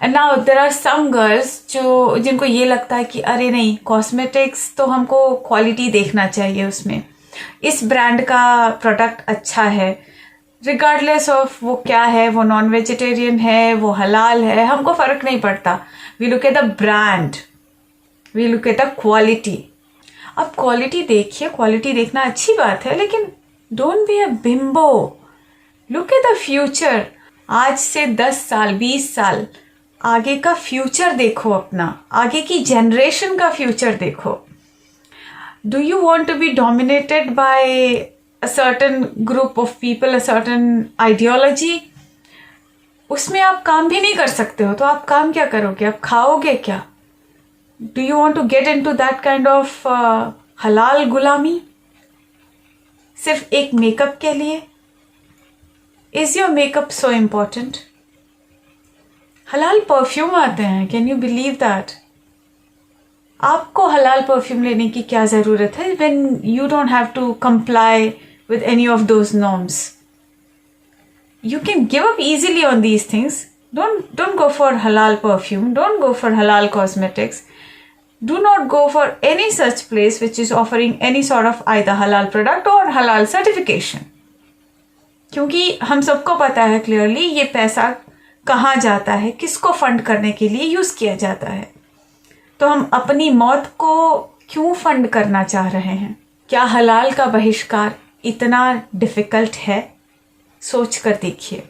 And now there are some girls जिनको ये लगता है कि अरे नहीं, कॉस्मेटिक्स तो हमको क्वालिटी देखना चाहिए, उसमें इस ब्रांड का प्रोडक्ट अच्छा है, रिगार्डलेस ऑफ वो क्या है, वो नॉन वेजिटेरियन है, वो हलाल है, हमको फर्क नहीं पड़ता। We look at the brand, we look at the quality. अब क्वालिटी देखिए, क्वालिटी देखना अच्छी बात है, लेकिन don't be a bimbo, look at the future. आज से 10 साल 20 साल आगे का फ्यूचर देखो, अपना आगे की जनरेशन का फ्यूचर देखो। Do you want to be dominated by a certain group of people, a certain ideology? उसमें आप काम भी नहीं कर सकते हो तो आप काम क्या करोगे? आप खाओगे क्या? Do you want to get into that kind of हलाल गुलामी सिर्फ एक मेकअप के लिए? Is your makeup so important? हलाल परफ्यूम आते हैं, कैन यू बिलीव दैट? आपको हलाल परफ्यूम लेने की क्या जरूरत है when you don't have to comply with any of those norms? You can give up easily on these things. Don't go for halal perfume, don't go for halal cosmetics, do not go for any such place which is offering any sort of either halal product or halal certification. क्योंकि हम सबको पता है clearly ये पैसा कहाँ जाता है, किसको फंड करने के लिए यूज किया जाता है। तो हम अपनी मौत को क्यों फंड करना चाह रहे हैं? क्या हलाल का बहिष्कार इतना डिफिकल्ट है? सोच कर देखिए।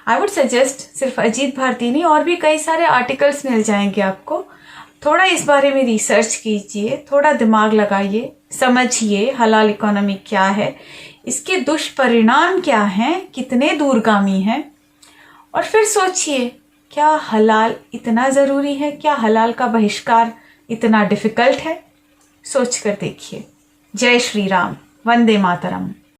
आई वुड सजेस्ट सिर्फ अजीत भारती नहीं, और भी कई सारे आर्टिकल्स मिल जाएंगे आपको। थोड़ा इस बारे में रिसर्च कीजिए, थोड़ा दिमाग लगाइए, समझिए हलाल इकोनॉमी क्या है, इसके दुष्परिणाम क्या हैं, कितने दूरगामी हैं, और फिर सोचिए क्या हलाल इतना ज़रूरी है? क्या हलाल का बहिष्कार इतना डिफिकल्ट है? सोच कर देखिए। जय श्री राम, वंदे मातरम।